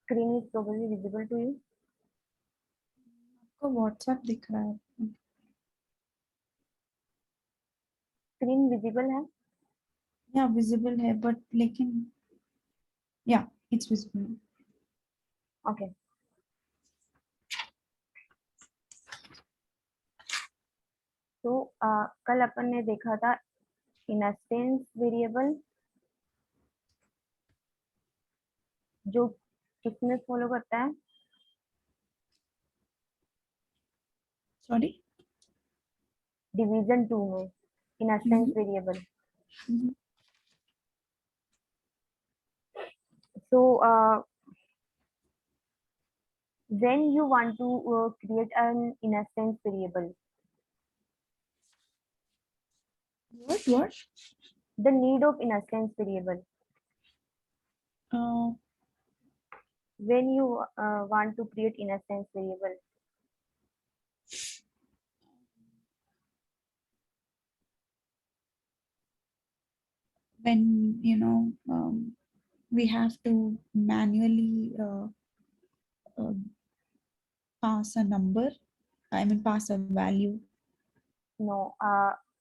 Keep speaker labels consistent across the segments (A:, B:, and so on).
A: Screen is probably visible to you.
B: आपको WhatsApp दिख रहा है?
A: स्क्रीन विजिबल है?
B: या विजिबल है बट लेकिन या इट्स विजिबल.
A: ओके। तो कल अपन ने देखा था इंस्टेंस वेरिएबल जो किसमें फॉलो करता है?
B: सॉरी.
A: डिवीजन 2 में instance variable. So when you want to create an instance variable,
B: what
A: the need of instance variable,
B: uh,
A: when you want to create instance variable,
B: when we have to manually uh, pass a number, I mean pass a value.
A: No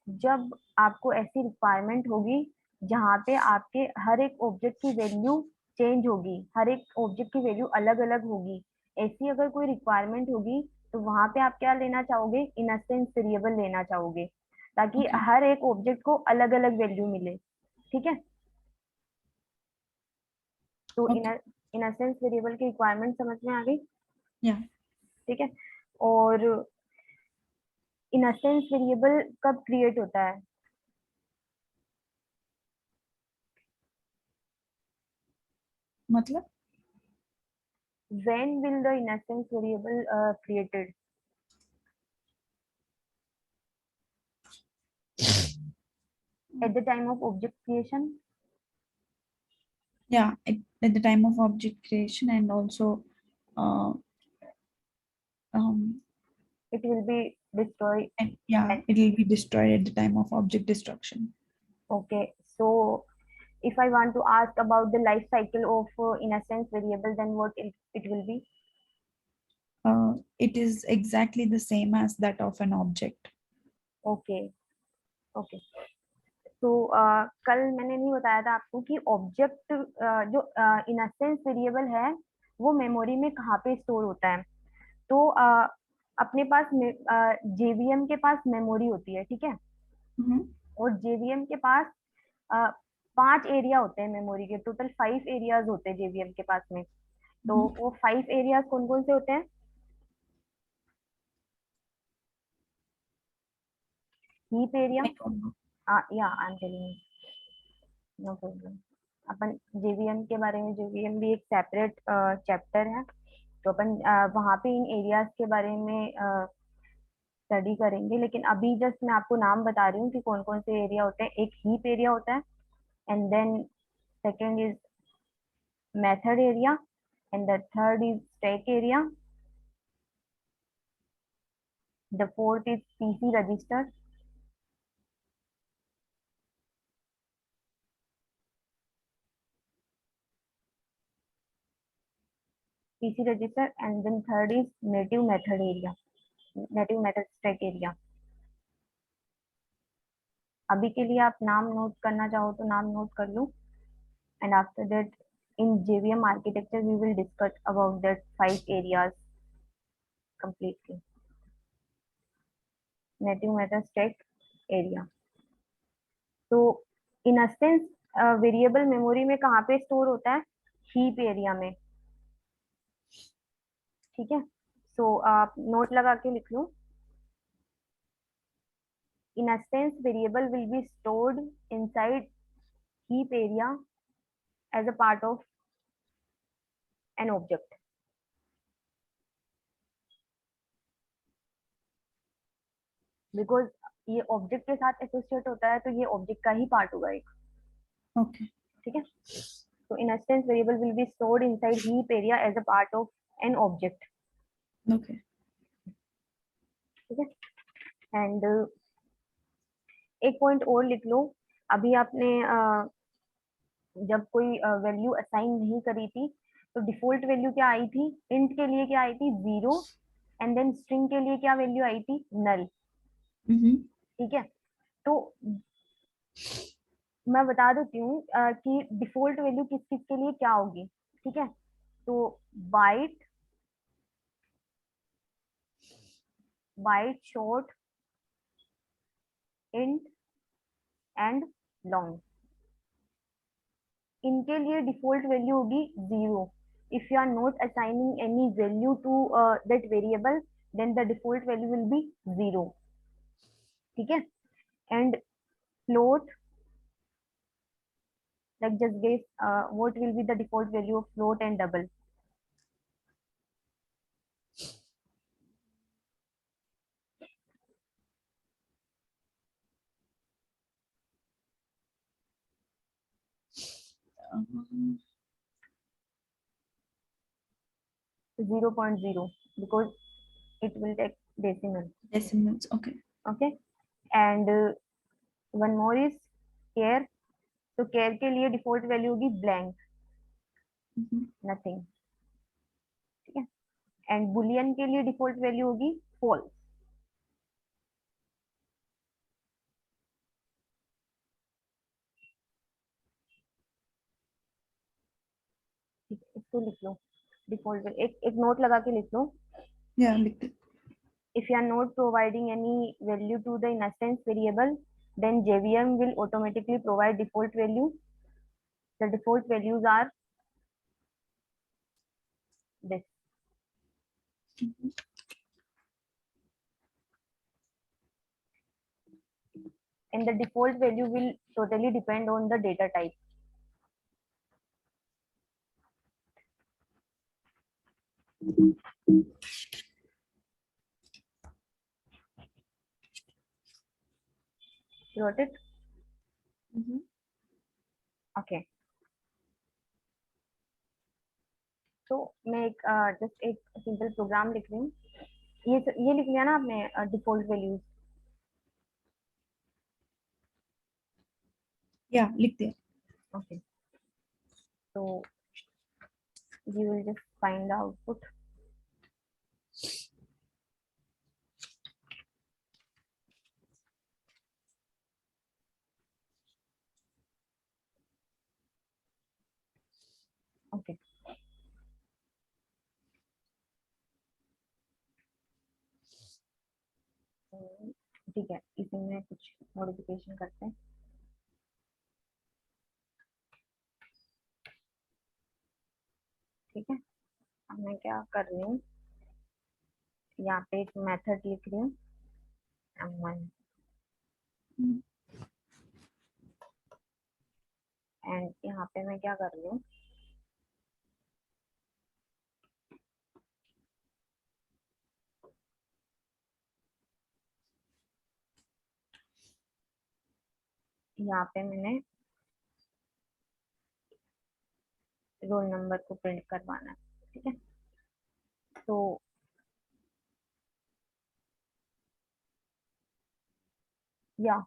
A: जब आपको ऐसी requirement होगी जहाँ पे आपके हर एक object की value change होगी, हर एक ऑब्जेक्ट की वैल्यू अलग अलग होगी, ऐसी अगर कोई रिक्वायरमेंट होगी तो वहां पे आप क्या लेना चाहोगे? इंस्टेंस वेरिएबल लेना चाहोगे, ताकि
B: Okay.
A: हर एक ऑब्जेक्ट को अलग अलग वैल्यू मिले. ठीक है? तो
B: Okay.
A: इंस्टेंस वेरिएबल की रिक्वायरमेंट समझ में आ गई.
B: Yeah.
A: ठीक है. और इंस्टेंस वेरिएबल कब क्रिएट होता है?
B: मतलब
A: when will the instance variable created? At the time of object creation?
B: yeah, at the time of object creation, and also uh, um,
A: It will be destroyed.
B: and yeah, it will be destroyed at the time of object destruction.
A: Okay, so if I want to ask about the life cycle of instance variable, then what it will be?
B: It is exactly the same as that of an object.
A: Okay, okay. तो कल मैंने नहीं बताया था आपको कि object जो instance variable है वो मेमोरी में कहाँ पे स्टोर होता है. तो अपने पास जेवीएम के पास मेमोरी होती है. ठीक है?
B: Mhm.
A: और जेवीएम के पास अ, 5 एरिया होते हैं मेमोरी के. टोटल 5 एरियाज होते हैं जेवीएम के पास में. तो
B: Mhm.
A: वो 5 एरियाज कौन कौन से होते हैं? Heap area.
B: I don't know.
A: या I am telling, no problem. अपन जेवीएम के बारे में, जेवीएम भी एक सेपरेट चैप्टर है, तो अपन वहाँ पे इन एरियाज के बारे में स्टडी करेंगे. लेकिन अभी जस्ट मैं आपको नाम बता रही हूँ कि कौन कौन से एरिया होते हैं. एक हीप एरिया होता है, and then second is method area, and the third is stack area, the fourth is PC register, PC register, and then third is native method area, native method stack area. अभी के लिए आप नाम note करना चाहो तो नाम note कर लो, and after that in JVM architecture we will discuss about that 5 areas completely. Native method stack area. तो इंस्टेंस वेरिएबल मेमोरी में कहाँ पे स्टोर होता है? हीप एरिया में. ठीक है? सो आप नोट लगा के लिख लो. Instance variable will be stored inside heap area as a part of an object. Because ये ऑब्जेक्ट के साथ एसोसिएट होता है तो ये ऑब्जेक्ट का ही पार्ट होगा एक.
B: Okay.
A: ठीक है? तो instance variable will be stored inside heap area as a part of an object.
B: Okay.
A: ठीक है? एंड एक पॉइंट और लिख लो. अभी आपने जब कोई वैल्यू असाइन नहीं करी थी तो डिफॉल्ट वैल्यू क्या आई थी, इंट के लिए क्या आई थी 0, एंड देन स्ट्रिंग के लिए क्या वैल्यू आई थी नल। ठीक है, तो मैं बता देती हूँ कि डिफॉल्ट वैल्यू किस किस के लिए क्या होगी। ठीक है, तो byte, byte, short, int and long, इनके लिए डिफॉल्ट वैल्यू होगी 0। If you are not assigning any value to that variable, then the default value will be 0। ठीक है, and float, like just guess what will be the default value of float and double.
B: Um,
A: 0.0 because it will take decimal.
B: Decimals. Okay.
A: Okay, and one more is care. तो care के लिए default value होगी blank, nothing. ठीक है, and boolean के लिए default value होगी false. ठीक है, इसको लिख लो डिफॉल्ट, एक एक नोट लगा के लिख लो।
B: Yeah, लिख दे।
A: If you are not providing any value to the instance variable, then JVM will automatically provide default value. The default values are this, and the default value will totally depend on the data type. You got it? Okay. तो मैं एक just एक simple programme लिख रही हूँ। ये लिख लिया ना आपने डिफॉल्ट वैल्यूज?
B: या लिख दिया।
A: ओके, तो you will just find the output. Okay, ठीक है, इसी में कुछ मॉडिफिकेशन करते हैं। ठीक है, अब मैं क्या कर रही हूँ, यहाँ पे एक मेथड लिख रही हूँ m1, एंड यहाँ पे मैं क्या कर रही हूँ, यहाँ पे मैंने रोल नंबर को प्रिंट करवाना है। ठीक है, तो या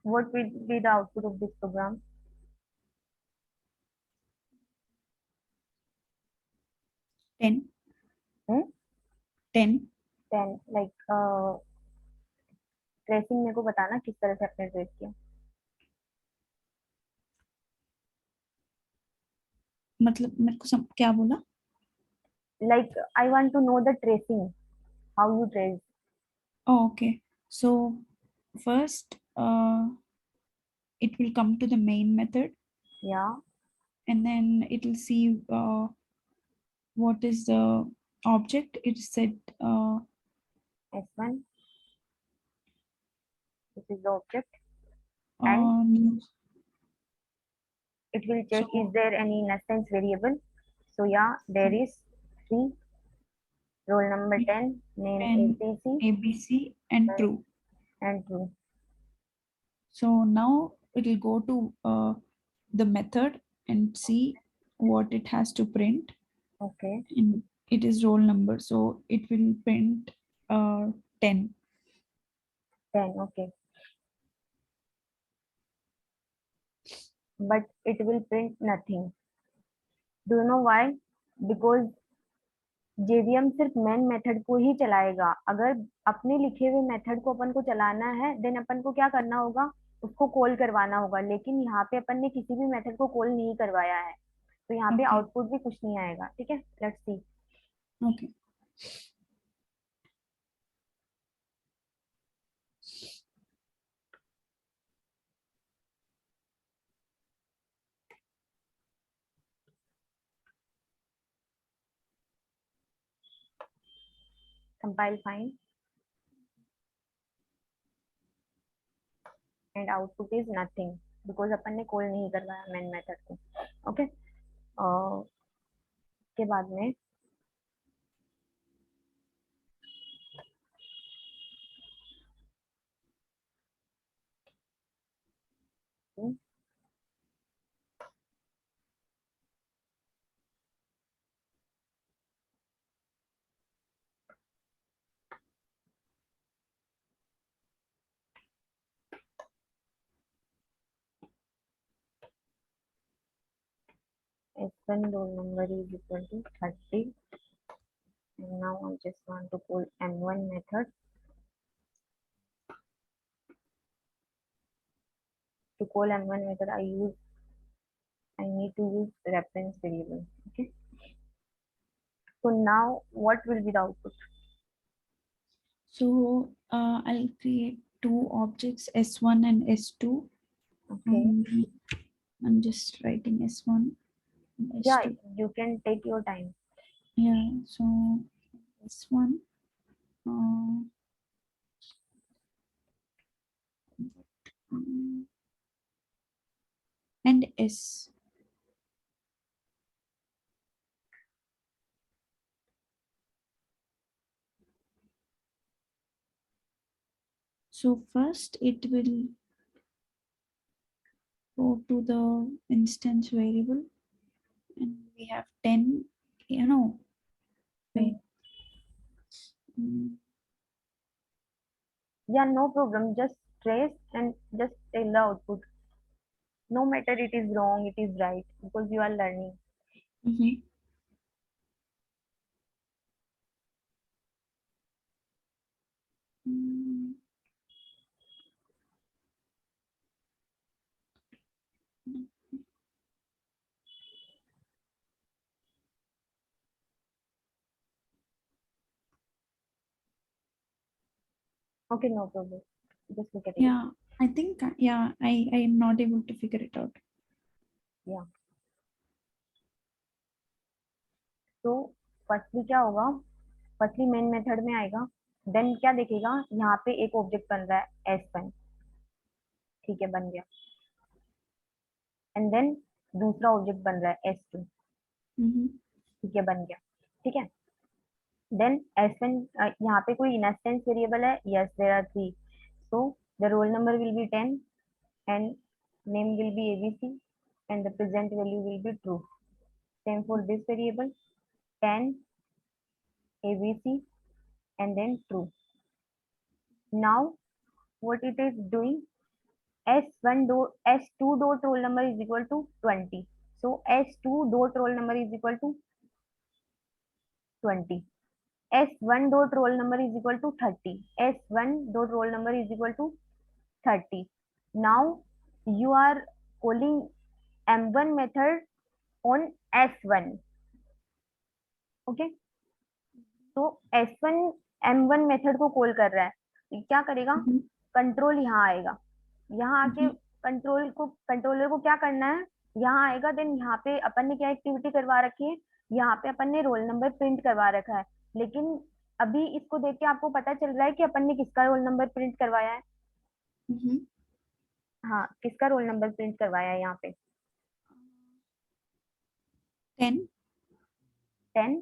A: what will be the output of this program?
B: 10 10
A: 10 like tracing मेरे को बताना किस तरह से आपने ट्रेस किया।
B: मतलब मेरे को क्या बोला?
A: Like I want to know the tracing, how you trace.
B: Oh, okay. So first, it will come to the main method,
A: Yeah,
B: and then it will see what is the object. It said
A: S1, this is the object, and
B: new.
A: it will check is
B: So
A: there any instance variable. So yeah, there is 3, roll number 10, name
B: and
A: APC,
B: ABC and true.
A: and true.
B: So now it will go to the method and see what it has to print.
A: Okay,
B: And it is roll number, so it will print 10.
A: 10, okay. but it will print nothing. Do you know why? Because JVM सिर्फ main method को ही चलाएगा. अगर अपने लिखे हुए method को अपन को चलाना है, देन अपन को क्या करना होगा, उसको कॉल करवाना होगा. लेकिन यहाँ पे अपन ने किसी भी मेथड को कॉल नहीं करवाया है, तो यहाँ पे
B: Okay.
A: आउटपुट भी कुछ नहीं आएगा. ठीक है, let's see.
B: Okay.
A: Compile fine and output is nothing, because अपन ने कॉल नहीं करवाया मेन मेथड को. ओके. के बाद में S1 roll number is equal to 30. And now I just want to call M1 method. To call M1 method, I need to use reference variable. Okay. So now what will be the output?
B: So I'll create two objects, S1 and S2.
A: Okay.
B: I'm just writing S1 and S2.
A: Yeah, you can take your time.
B: Yeah, so S1. And S. So first it will go to the instance variable, and we have 10, wait.
A: Yeah, no problem. Just trace and just tell the output. No matter it is wrong, it is right, because you are learning.
B: Mm-hmm.
A: Okay, no problem. Just look at it.
B: Yeah, I think, I am not able to figure it out.
A: Yeah. तो firstly क्या होगा, firstly main method में आएगा. Then क्या देखेगा, यहाँ पे एक ऑब्जेक्ट बन रहा है S1. ठीक है, बन गया. एंड देन दूसरा ऑब्जेक्ट बन रहा है S2.
B: Mm-hmm.
A: ठीक है, बन गया. ठीक है. देन S1, यहाँ पे कोई इंस्टेंस वेरिएबल है. Yes, there are 3. So the roll number will be 10 and name will be ABC and the present value will be true. Same for this variable, 10 ABC and then true. Now what it is doing, S2 dot roll number is equal to 20. So S2 dot roll number is equal to 20. S1 dot roll number is equal to 30. S1 dot roll number is equal to 30. Now you are calling M1 method on S1. Okay. तो S1 M1 method को call कर रहा है, तो क्या करेगा,
B: Mm-hmm.
A: Control यहाँ आएगा. यहाँ आके
B: Mm-hmm.
A: कंट्रोलर को क्या करना है, यहाँ आएगा. देन यहाँ पे अपन ने क्या एक्टिविटी करवा रखी है, यहाँ पे अपन ने रोल नंबर प्रिंट करवा रखा है. लेकिन अभी इसको देख के आपको पता चल रहा है कि अपन ने किसका रोल नंबर प्रिंट करवाया है.
B: Mm-hmm.
A: हाँ, किसका रोल नंबर प्रिंट करवाया है यहाँ पे,
B: 10.
A: 10.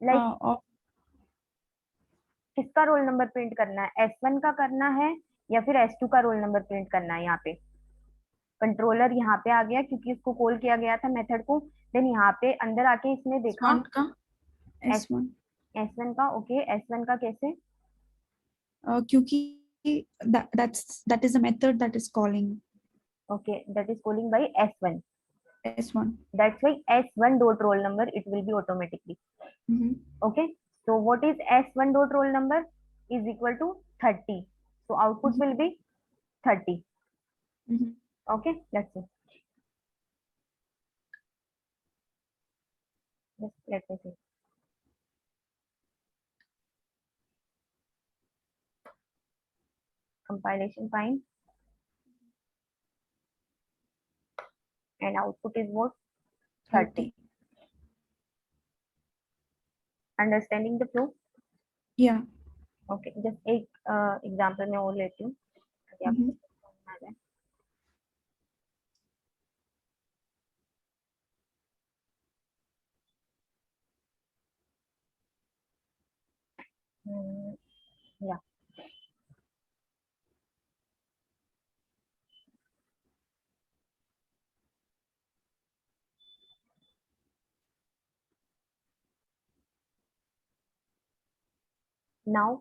A: लाइक किसका रोल नंबर प्रिंट करना है, S1 का करना है या फिर S2 का रोल नंबर प्रिंट करना है. यहाँ पे कंट्रोलर यहाँ पे आ गया क्योंकि इसको कॉल किया गया था मेथड को. देन यहाँ पे अंदर आके इसने देखा
B: S1 का S1.
A: S1 का. ओके, S1 का कैसे,
B: क्योंकि that is the method that is calling.
A: Okay, that is calling by S1.
B: S1.
A: That's why S1 dot roll number it will be automatically.
B: Mm-hmm.
A: Okay, so what is S1 dot roll number is equal to 30. So output will be 30.
B: Mm-hmm.
A: Okay, let's see. Just let me see. Compilation fine. And output is what? 30.
B: 30.
A: Understanding the flow?
B: Yeah.
A: Okay, just एक example मैं और लेती हूँ ताकि
B: Mm-hmm.
A: आपको समझ में आ जाए. या now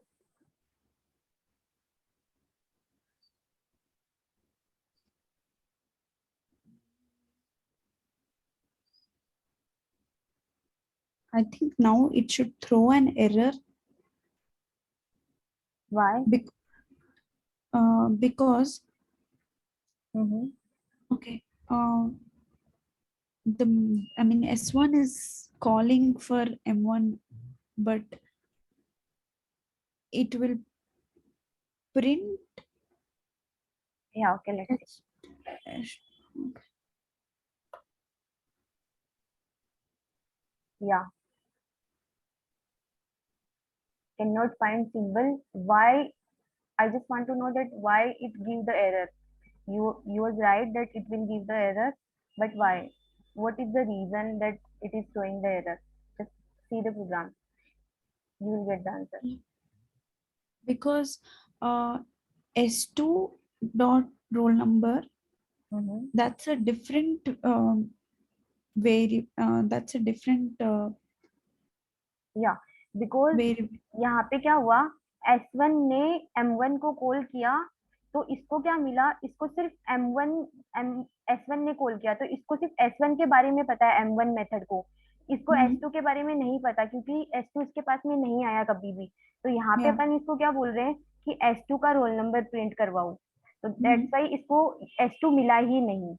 B: I think now it should throw an error
A: why.
B: because
A: hmm.
B: okay, the I mean S1 is calling for M1, but it will print
A: या ओके, लेट्स सी.
B: H.
A: या can not find symbol. Why? I just want to know that why it give the error. You was right that it will give the error, but why? What is the reason that it is showing the error? Just see the program. You will get the answer.
B: Because S2 dot roll number,
A: Mm-hmm.
B: that's a different that's a different
A: या because
B: variable.
A: यहाँ पे क्या हुआ, S1 ने M1 को call किया तो इसको क्या मिला, इसको सिर्फ M1 एम S1 ने कॉल किया तो इसको सिर्फ S1 के बारे में पता है, M1 मेथड को. इसको
B: Mhm.
A: S2 के बारे में नहीं पता क्योंकि S2 इसके पास में नहीं आया कभी भी. तो यहाँ पे
B: Yeah.
A: अपन इसको क्या बोल रहे हैं कि S2 का रोल नंबर प्रिंट करवाओ. तो दैट्स
B: Mhm.
A: वाई इसको S2 मिला ही नहीं.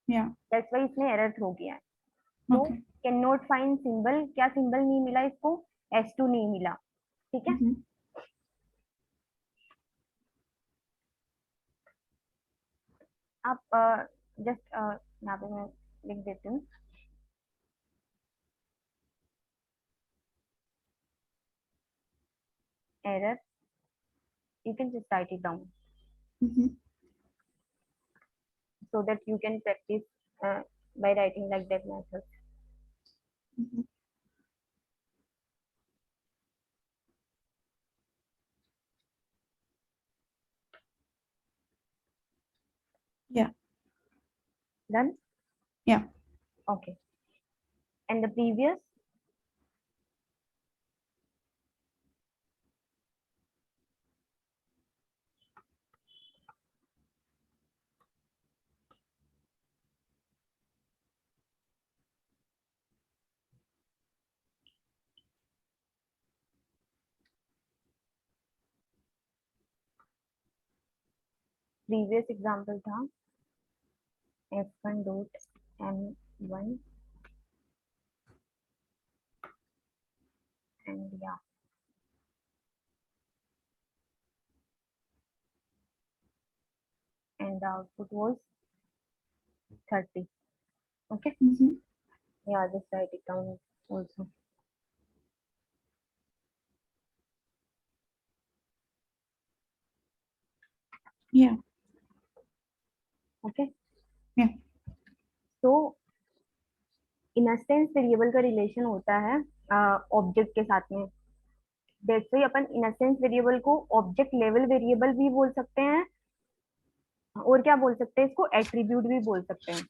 B: Yeah.
A: दैट्स वाई इसने एरर थ्रो किया है. तो
B: Okay.
A: Can not find symbol, क्या सिंबल नहीं मिला इसको? S2 नहीं मिला. ठीक है.
B: Mhm.
A: आप जस्ट यहाँ पे मैं लिख देती हूँ. Error, you can just write it down
B: Mhm.
A: so that you can practice by writing like that method.
B: Mhm. Yeah.
A: Done.
B: Yeah.
A: Okay. And the previous? Previous example था f1 dot m1 and yeah, and the output was 30. Okay.
B: Mhm.
A: Yeah, just write it down also.
B: Yeah.
A: Okay.
B: Yeah.
A: तो instance variable का relation होता है object के साथ में. That's why upon instance variable को object level variable भी बोल सकते हैं और क्या बोल सकते हैं, इसको एट्रीब्यूट भी बोल सकते हैं.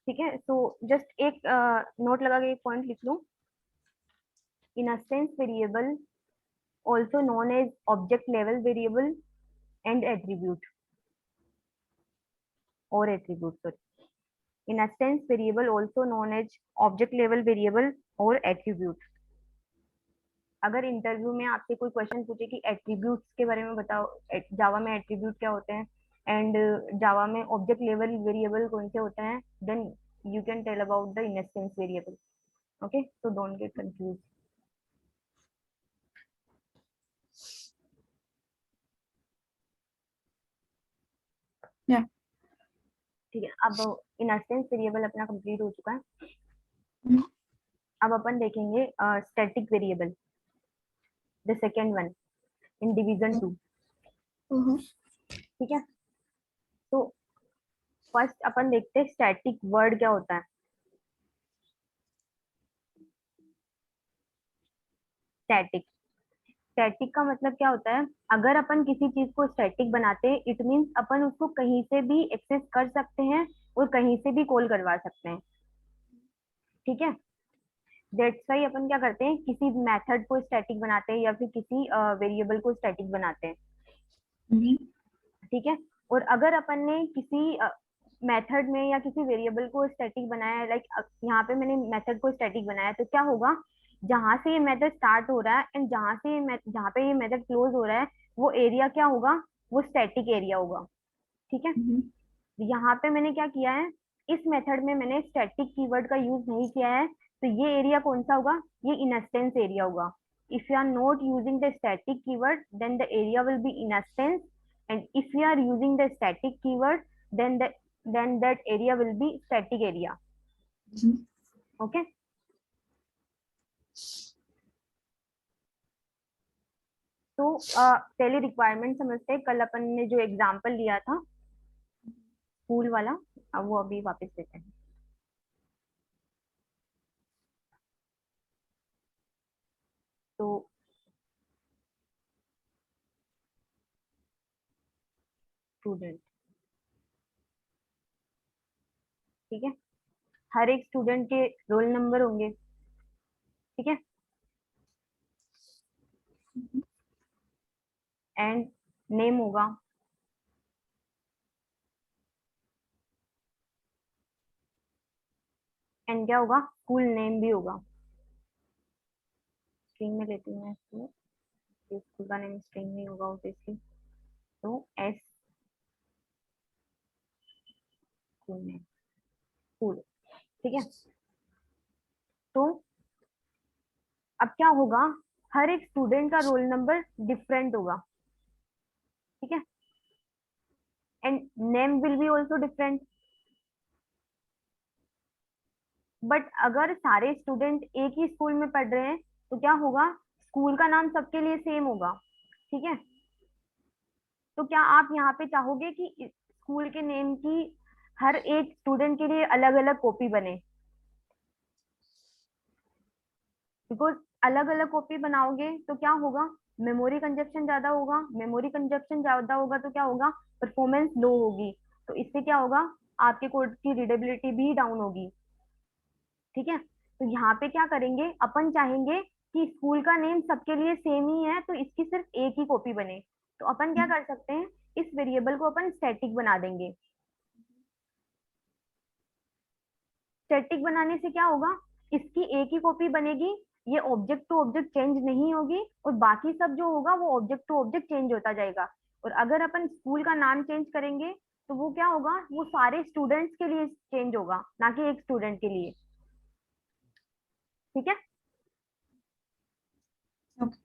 A: ठीक है. तो जस्ट एक नोट लगा के एक पॉइंट लिख लो. Instance variable also known as object level variable and attribute. और attribute, sorry, instance variable also known as object level variable और एट्रीब्यूट। अगर इंटरव्यू में आपसे कोई क्वेश्चन पूछे कि एट्रीब्यूट्स के बारे में बताओ, जावा में एट्रीब्यूट क्या होते हैं एंड जावा में ऑब्जेक्ट लेवल वेरिएबल कौन से होते हैं, then you can tell about the instance variable. Okay, so don't get confuse.
B: Yeah.
A: ठीक है, अब इंस्टेंस वेरिएबल अपना कंप्लीट हो चुका है।
B: Mhm.
A: अब अपन देखेंगे static variable, the second one in division 2। ठीक है, तो फर्स्ट अपन देखते हैं स्टैटिक वर्ड क्या होता है। स्टैटिक, स्टैटिक का मतलब क्या होता है, अगर अपन किसी चीज को स्टैटिक बनाते हैं इट मीन्स अपन उसको कहीं से भी एक्सेस कर सकते हैं और कहीं से भी कॉल करवा सकते हैं। ठीक है, दैट्स वाई अपन क्या करते हैं, किसी मेथड को स्टैटिक बनाते हैं या फिर किसी वेरिएबल को स्टैटिक बनाते हैं।
B: Mhm.
A: ठीक है, और अगर अपन ने किसी मेथड में या किसी वेरिएबल को स्टैटिक बनाया है, लाइक यहाँ पे मैंने मेथड को स्टैटिक बनाया, तो क्या होगा, जहां से ये मेथड स्टार्ट हो रहा है एंड जहाँ पे ये मेथड क्लोज हो रहा है, वो एरिया क्या होगा, वो स्टैटिक एरिया होगा। ठीक है,
B: Mhm.
A: यहाँ पे मैंने क्या किया है, इस मेथड में मैंने स्टैटिक कीवर्ड का यूज नहीं किया है, तो ये एरिया कौन सा होगा, ये इंस्टेंस एरिया होगा। If you are not using the static keyword then the area will be instance, and if you are using the static keyword then that area will be static area.
B: Mhm.
A: Okay, तो पहले requirement समझते हैं। कल अपन ने जो example लिया था school वाला, अब वो अभी वापस लेते हैं। तो स्टूडेंट, ठीक है, हर एक स्टूडेंट के रोल नंबर होंगे। ठीक है, एंड नेम होगा, एंड क्या होगा, स्कूल नेम भी होगा। स्ट्रिंग में लेती हूँ मैं इसको, स्कूल का नेम स्ट्रिंग में होगा ऑब्वियसली, तो एस स्कूल नेम, स्कूल। ठीक है, तो अब क्या होगा, हर एक स्टूडेंट का रोल नंबर डिफरेंट होगा। ठीक है, and name will be also different. But अगर सारे स्टूडेंट एक ही स्कूल में पढ़ रहे हैं तो क्या होगा, स्कूल का नाम सबके लिए सेम होगा। ठीक है, तो क्या आप यहाँ पे चाहोगे कि स्कूल के नेम की हर एक स्टूडेंट के लिए अलग अलग कॉपी बने, बिकॉज अलग अलग कॉपी बनाओगे तो क्या होगा, मेमोरी कंजप्शन ज्यादा होगा, मेमोरी कंजप्शन ज्यादा होगा तो क्या होगा, परफॉर्मेंस लो होगी, तो इससे क्या होगा, आपके कोड की रीडेबिलिटी भी डाउन होगी। ठीक है, तो यहाँ पे क्या करेंगे, अपन चाहेंगे कि स्कूल का नेम सबके लिए सेम ही है तो इसकी सिर्फ एक ही कॉपी बने, तो अपन क्या कर सकते हैं, इस वेरिएबल को अपन स्टैटिक बना देंगे। स्टैटिक बनाने से क्या होगा, इसकी एक ही कॉपी बनेगी, ये ऑब्जेक्ट टू ऑब्जेक्ट चेंज नहीं होगी, और बाकी सब जो होगा वो ऑब्जेक्ट टू ऑब्जेक्ट चेंज होता जाएगा। और अगर अपन स्कूल का नाम चेंज करेंगे तो वो क्या होगा, वो सारे स्टूडेंट्स के लिए चेंज होगा, ना कि एक स्टूडेंट के लिए। ठीक है,
B: Okay.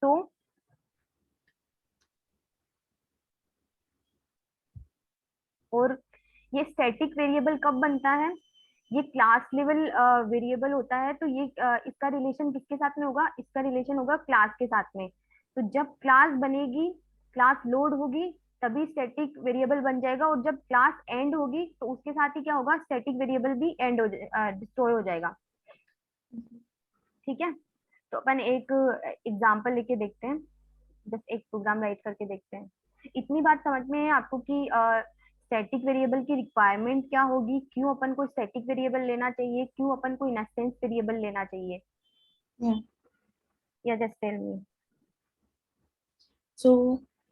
A: तो और ये स्टैटिक वेरिएबल कब बनता है, ये क्लास लेवल वेरिएबल होता है, तो ये इसका रिलेशन किसके साथ में होगा, इसका रिलेशन होगा क्लास के साथ में। तो जब क्लास बनेगी, क्लास लोड होगी, तभी स्टैटिक वेरिएबल बन जाएगा, और जब क्लास एंड होगी तो उसके साथ ही क्या होगा, स्टैटिक वेरिएबल भी एंड हो डिस्ट्रॉय हो जाएगा। ठीक है, तो अपन एक एग्जांपल लेके देखते हैं, जस्ट एक प्रोग्राम राइट करके देखते हैं। इतनी बात समझ में है आपको कि स्टैटिक वेरिएबल की रिक्वायरमेंट क्या होगी, क्यों अपन को स्टैटिक वेरिएबल लेना चाहिए, क्यों अपन को इंस्टेंस वेरिएबल लेना चाहिए,
B: Yeah.
A: या just tell me.
B: So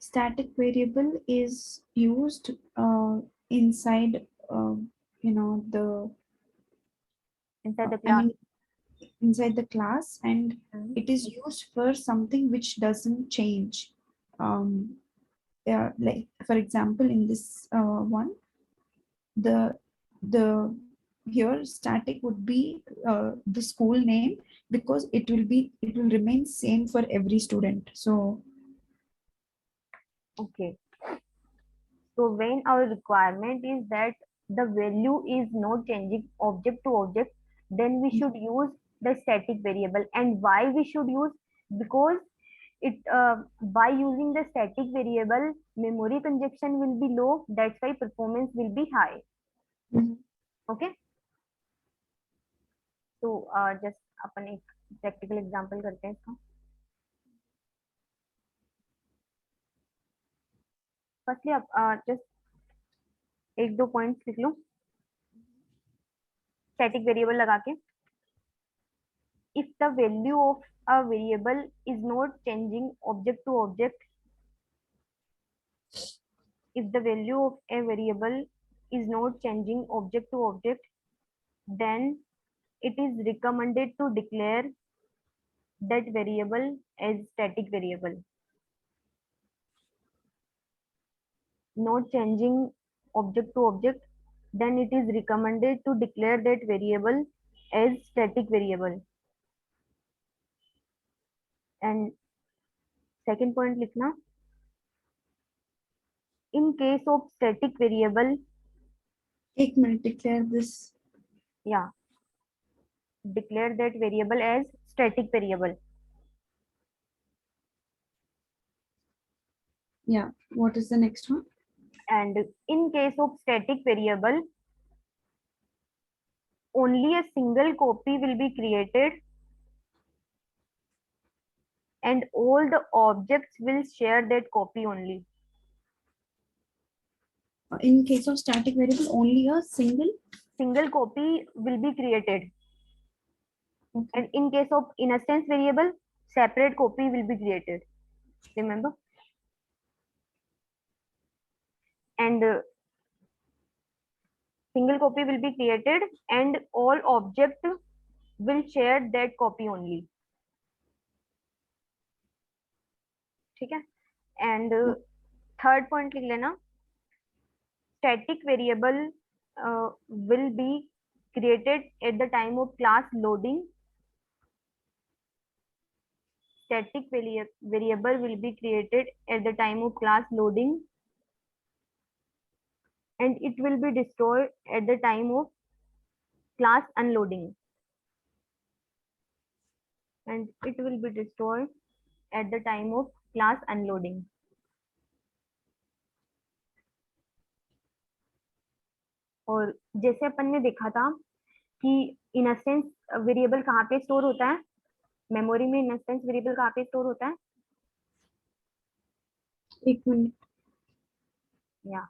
B: static variable is used inside the
A: inside the
B: I
A: class.
B: mean inside the class, and
A: Mhm.
B: it is used for something which doesn't change. um like for example, in this one, the the here static would be the school name, because it will remain same for every student. So
A: Okay. So when our requirement is that the value is not changing object to object, then we should use the static variable. And why we should use? Because it by using the static variable, memory congestion will be low. That's why performance will be high.
B: Mhm.
A: Okay. तो just अपन एक practical example करते हैं इसका. Firstly आप just एक दो points लिख लो स्टैटिक वेरिएबल लगा के. If the value of a variable is not changing object to object, if the value of a variable is not changing object to object, then it is recommended to declare that variable as static variable. Not changing object to object, then it is recommended to declare that variable as static variable. And second point लिखना, in case of static variable,
B: एक minute, declare this.
A: yeah, declare that variable as static variable.
B: Yeah, what is the next one?
A: And in case of static variable, only a single copy will be created and all the objects will share that copy only.
B: In case of static variable, only a
A: Single copy will be created.
B: okay.
A: And in case of instance variable, separate copy will be created. Remember? And single copy will be created and all object will share that copy only. ठीक है. And third point लिख लेना, static variable will be created at the time of class loading. Static variable will be created at the time of class loading and it will be destroyed at the time of class unloading. And it will be destroyed at the time of class unloading. और जैसे अपन ने देखा था कि instance variable कहाँ पे store होता है, मेमोरी में इंस्टेंस वेरिएबल कहाँ पे स्टोर होता है.
B: एक मिनट.
A: या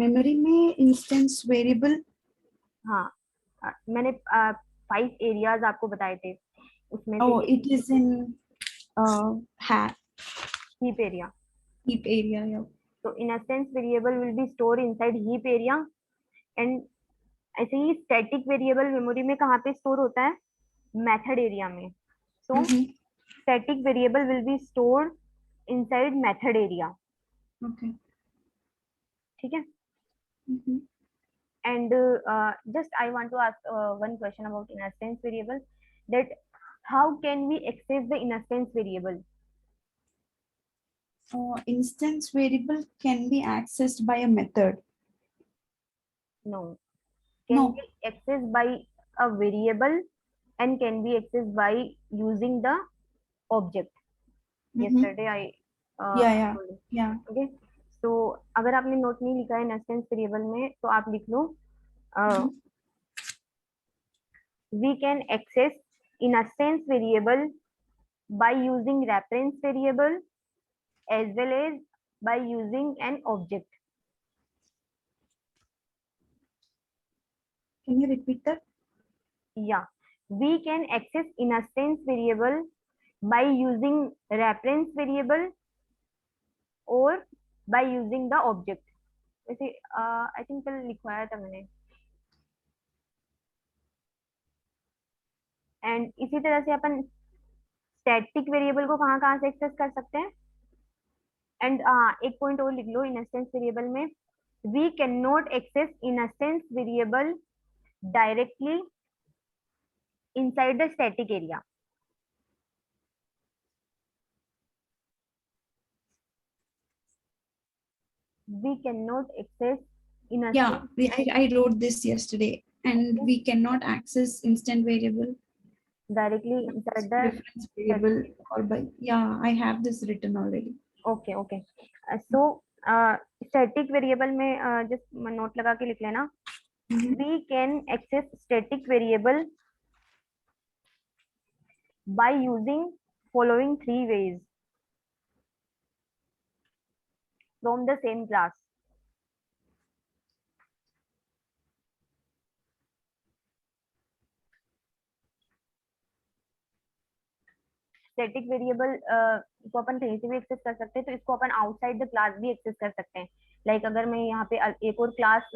B: मेमोरी में इंस्टेंस वेरिएबल.
A: हाँ, मैंने 5 एरियाज आपको बताए थे, उसमें
B: oh
A: से
B: it is in
A: heap area.
B: heap area. Yeah.
A: तो instance variable will B store inside heap area. And ऐसे ही स्टैटिक वेरिएबल मेमोरी में कहाँ पे स्टोर होता है, मेथड एरिया में. So static variable will be stored inside method area.
B: Okay.
A: ठीक है.
B: Mm-hmm.
A: And just I want to ask one question about instance variable, that how can we access the instance variable?
B: Instance variable can be accessed by a method.
A: No. Can
B: No.
A: be accessed by a variable and can be accessed by using the object. Yesterday I
B: Yeah, yeah,
A: told you.
B: yeah.
A: Okay. So अगर आपने note नहीं लिखा है instance variable में तो आप लिख लो, we can access instance variable by using reference variable as well as by using an object.
B: Can you repeat that?
A: Yeah. we can access instance variable by using reference variable or by using the object. वैसे I think कल लिखवाया था मैंने. And इसी तरह से अपन static variable को कहाँ कहाँ से एक्सेस कर सकते हैं. एंड एक पॉइंट और लिख लो इंस्टेंस वेरिएबल में, we can not access instance variable directly inside the static area. We cannot access
B: Yeah,
A: instance
B: I wrote this yesterday, and
A: okay,
B: we cannot access instant variable
A: directly inside the
B: reference variable
A: static.
B: or by, yeah, I have this written already.
A: Okay, okay. So static variable में just note लगा के लिख लेना. We can access static variable by using following three ways from the same class. Static variable को अपन कहीं से भी access कर सकते हैं, तो इसको अपन आउटसाइड द क्लास भी एक्सेस कर सकते हैं. लाइक अगर मैं यहाँ पे एक और क्लास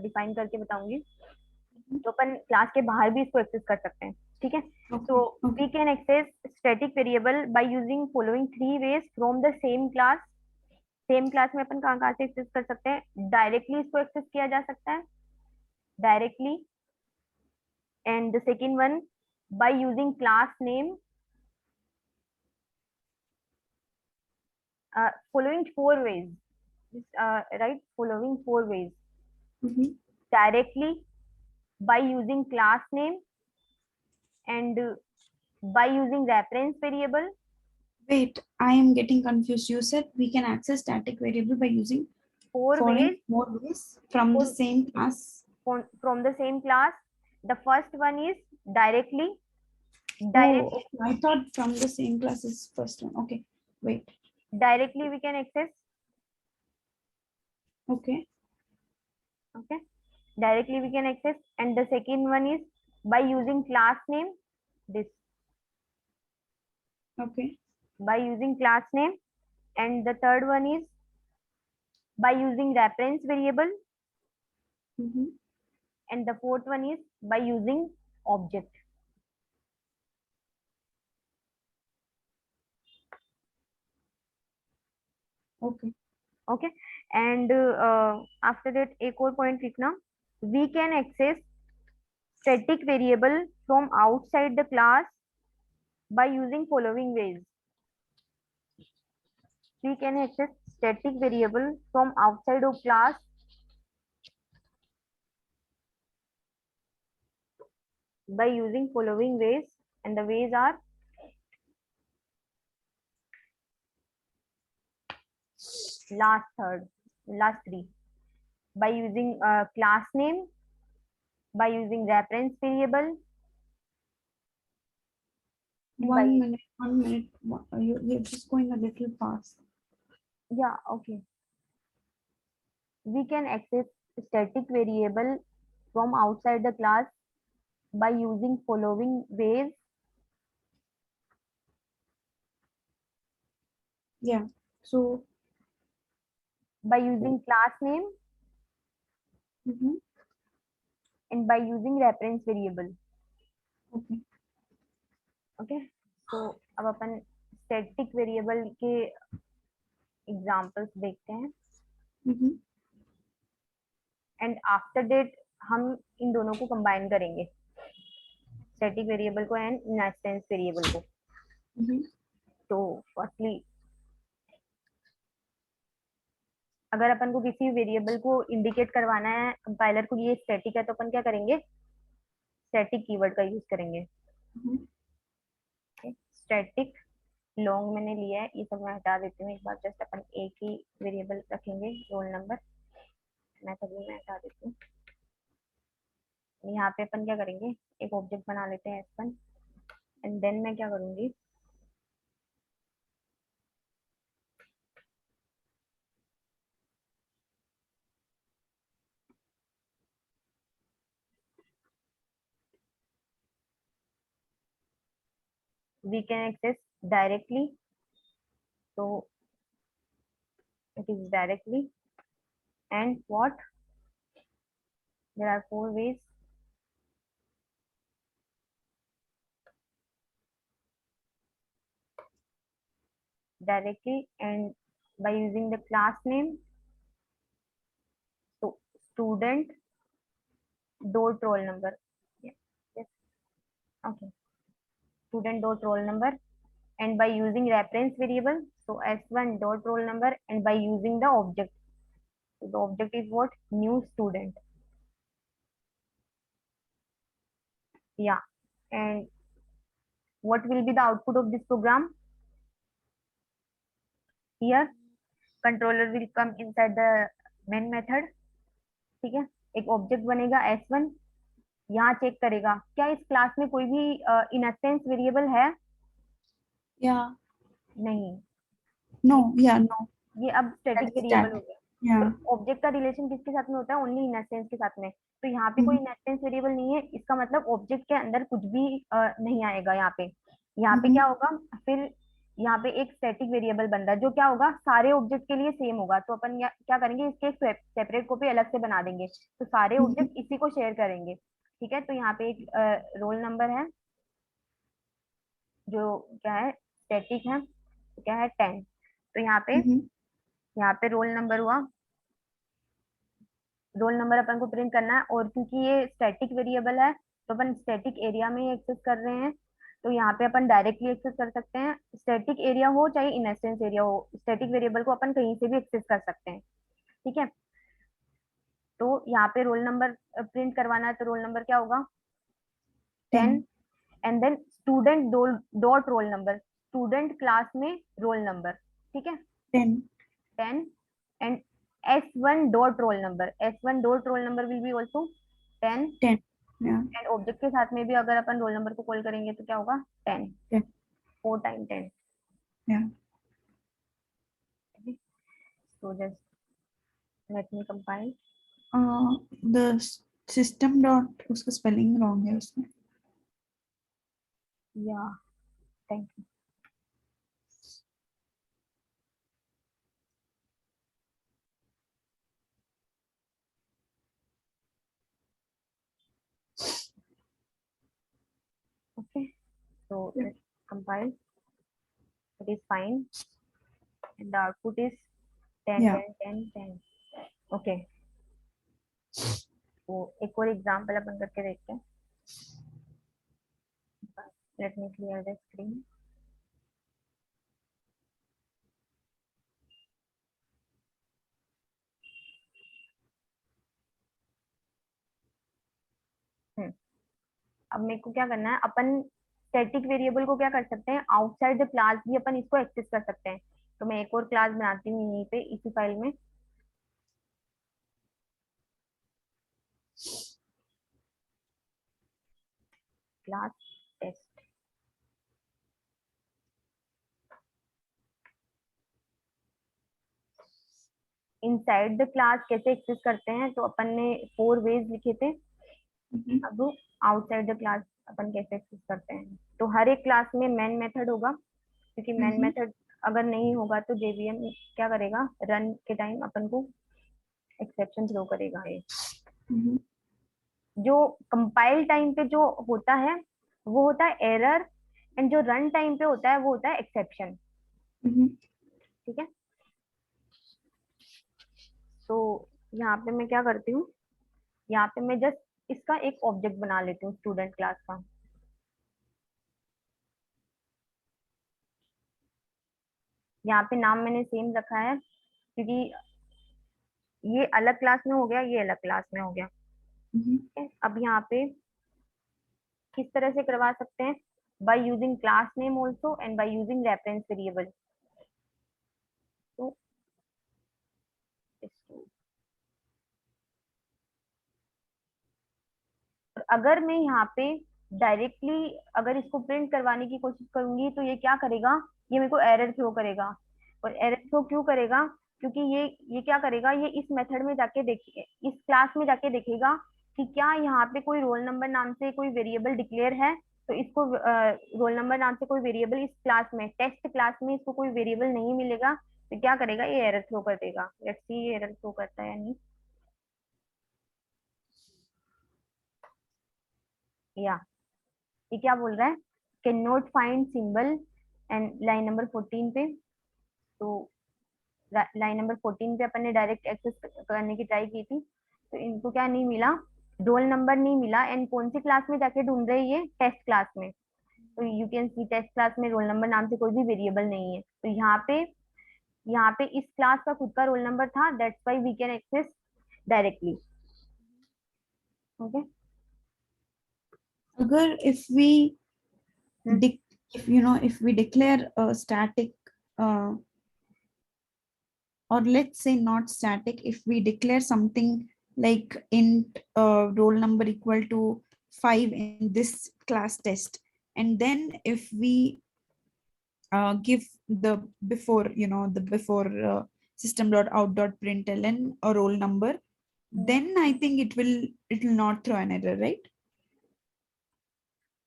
A: डिफाइन करके बताऊंगी, तो अपन क्लास के बाहर भी इसको एक्सेस कर सकते हैं. ठीक है. तो we can access static variable by using following three ways from the same class. Same class में अपन कहाँ कहाँ से एक्सेस कर सकते हैं. डायरेक्टली इसको एक्सेस किया जा सकता है, directly. And the second one, by using class name, following four ways, right, following four ways. Directly, by using class name, and by using reference variable.
B: Wait, I am getting confused. You said we can access static variable by using
A: Four
B: following
A: ways
B: more ways from the same class.
A: From the same class. The first one is directly.
B: Oh, I thought from the same class is first one. Okay, wait.
A: Directly we can access.
B: Okay.
A: Okay. Directly we can access. And the second one is by using class name. This.
B: Okay.
A: By using class name. And the third one is by using reference variable. And the fourth one is by using object.
B: Okay.
A: Okay. And after that एक और point लिखना, we can access static variable from outside the class by using following ways. We can access static variable from outside of class by using following ways, and the ways are last three. By using class name, by using reference variable.
B: One minute. You're just going a little fast.
A: Yeah, okay. We can access static variable from outside the class by using following ways.
B: Yeah. So
A: by using class name and by using reference variable.
B: Okay.
A: Okay. तो अब अपन static variable के examples देखते हैं. And after date हम इन दोनों को combine करेंगे, static variable को एंड इंस्टेंस वेरिएबल को. तो फर्स्टली अगर अपन को किसी वेरिएबल को इंडिकेट करवाना है कंपाइलर को ये स्टैटिक है, तो अपन क्या करेंगे, स्टैटिक कीवर्ड का यूज करेंगे. स्टैटिक लॉन्ग मैंने लिया है, ये सब मैं हटा देती हूँ एक बार. जस्ट अपन एक ही वेरिएबल रखेंगे, रोल नंबर. मैं तभी मैं हटा देती हूँ. यहाँ पे अपन क्या करेंगे, एक ऑब्जेक्ट बना लेते हैं S1. एंड देन मैं क्या करूंगी, we can access directly. So it is directly. And what? There are 4 ways. Directly and by using the class name. So student dot roll number. Yeah. Yes. Okay. Student dot roll number, and by using reference variable, so s1 dot roll number, and by using the object. So the object is what? New student. Yeah. And what will be the output of this program? Here controller will come inside the main method. ठीक है, एक object बनेगा s1, यहाँ check करेगा क्या इस class में कोई भी इनसेंस वेरिएबल है?
B: Yeah.
A: नहीं,
B: No. Yeah. No.
A: ये अब स्टैटिक
B: That's
A: वेरिएबल हो
B: static.
A: गया।
B: Yeah.
A: तो ऑब्जेक्ट का रिलेशन किसके साथ में होता है? ओनली इनसेंस के साथ में। तो यहाँ पे कोई
B: Mm-hmm.
A: इनसेंस वेरिएबल नहीं है, इसका मतलब ऑब्जेक्ट के अंदर कुछ भी नहीं आएगा यहाँ पे। यहाँ पे
B: Mm-hmm.
A: क्या होगा फिर? यहाँ पे एक स्टैटिक वेरिएबल बन रहा है जो क्या होगा, सारे ऑब्जेक्ट के लिए सेम होगा। तो अपन क्या करेंगे, इसके एक सेपरेट कॉपी अलग से बना देंगे, तो सारे
B: Mm-hmm.
A: ऑब्जेक्ट इसी को शेयर करेंगे। ठीक है, तो यहाँ पे एक रोल नंबर है जो क्या है, स्टैटिक है, तो क्या है 10। तो
B: Mm-hmm.
A: यहाँ पे रोल नंबर हुआ, रोल नंबर अपन को प्रिंट करना है। और क्योंकि ये स्टैटिक वेरिएबल है तो अपन स्टैटिक एरिया में एक्सेस कर रहे हैं, तो यहाँ पे अपन डायरेक्टली एक्सेस कर सकते हैं। स्टैटिक एरिया हो चाहे इनस्टेंस एरिया हो, स्टैटिक वेरिएबल को अपन कहीं से भी एक्सेस कर सकते हैं। ठीक है, तो यहाँ पे रोल नंबर प्रिंट करवाना है, तो रोल नंबर क्या होगा? 10।
B: 10.
A: And then student dot roll number, student class में रोल नंबर। ठीक है,
B: 10.
A: 10 and s1 dot roll number, s1 dot roll number will be also 10।
B: 10. Yeah.
A: And object के साथ में भी अगर अपन रोल नंबर को कॉल करेंगे तो क्या होगा? 10।
B: 10.
A: 4 time 10।
B: Yeah.
A: So just let me compile.
B: The system dot उसका spelling wrong है उसमें.
A: Yeah, thank you. Okay, so let's compile. It is fine and the output is 10
B: Yeah.
A: 10 10 10। Okay, तो एक और एग्जांपल अपन करके देखते हैं। Let me clear the screen. अब मेरे को क्या करना है, अपन स्टैटिक वेरिएबल को क्या कर सकते हैं, आउटसाइड द क्लास भी अपन इसको एक्सेस कर सकते हैं। तो मैं एक और क्लास बनाती हूँ यहीं पे इसी फाइल में। Class test. Inside the class कैसे एक्सेस करते हैं, तो अपन ने 4 वेज लिखे थे।
B: Mm-hmm.
A: अब आउटसाइड द क्लास अपन कैसे एक्सेस करते हैं, तो हर एक क्लास में मेन मेथड होगा, क्योंकि मेन
B: Mm-hmm.
A: मेथड अगर नहीं होगा तो जेवीएम क्या करेगा, रन के टाइम अपन को एक्सेप्शन थ्रो करेगा। ये
B: Mm-hmm.
A: जो कंपाइल टाइम पे जो होता है वो होता है एरर, एंड जो रन टाइम पे होता है वो होता है एक्सेप्शन।
B: Mm-hmm.
A: ठीक है, तो यहाँ पे मैं क्या करती हूँ, यहाँ पे मैं जस्ट इसका एक ऑब्जेक्ट बना लेती हूँ स्टूडेंट क्लास का। यहाँ पे नाम मैंने सेम रखा है क्योंकि ये अलग क्लास में हो गया, ये अलग क्लास में हो गया।
B: Mm-hmm.
A: ठीक है, अब यहाँ पे किस तरह से करवा सकते हैं, by using class name also and by using reference variable. तो अगर मैं यहाँ पे डायरेक्टली अगर इसको प्रिंट करवाने की कोशिश करूंगी तो ये क्या करेगा, ये मेरे को एरर थ्रो करेगा। और एरर थ्रो क्यों करेगा, क्योंकि ये क्या करेगा, ये इस मेथड में जाके देखिए, इस क्लास में जाके देखेगा कि क्या यहाँ पे कोई रोल नंबर नाम से कोई वेरिएबल डिक्लेयर है। तो इसको रोल नंबर नाम से कोई वेरिएबल इस क्लास में, टेस्ट क्लास में इसको कोई वेरिएबल नहीं मिलेगा, तो क्या करेगा, ये एरर थ्रो कर देगा। लेट्स सी ये एरर थ्रो करता है या नहीं। या ये क्या बोल रहा है, can not find symbol, and line number 14 पे। तो लाइन नंबर 14 पे अपन ने डायरेक्ट एक्सेस करने की ट्राई की थी, तो इनको क्या नहीं मिला, रोल नंबर नहीं मिला। एंड कौन सी क्लास में जाके ढूंढ रहे हैं, ये टेस्ट क्लास में। तो you can see test class में रोल नंबर नाम से कोई भी वेरिएबल नहीं है, तो यहाँ पे इस क्लास का खुद का रोल नंबर था, that's why we can access directly. Okay.
B: Agar if we declare a static, uh, or let's say not static, if we declare something like int roll number equal to 5 in this class test, and then if we give the before system.out.println a roll number, then I think it will not throw an error, right?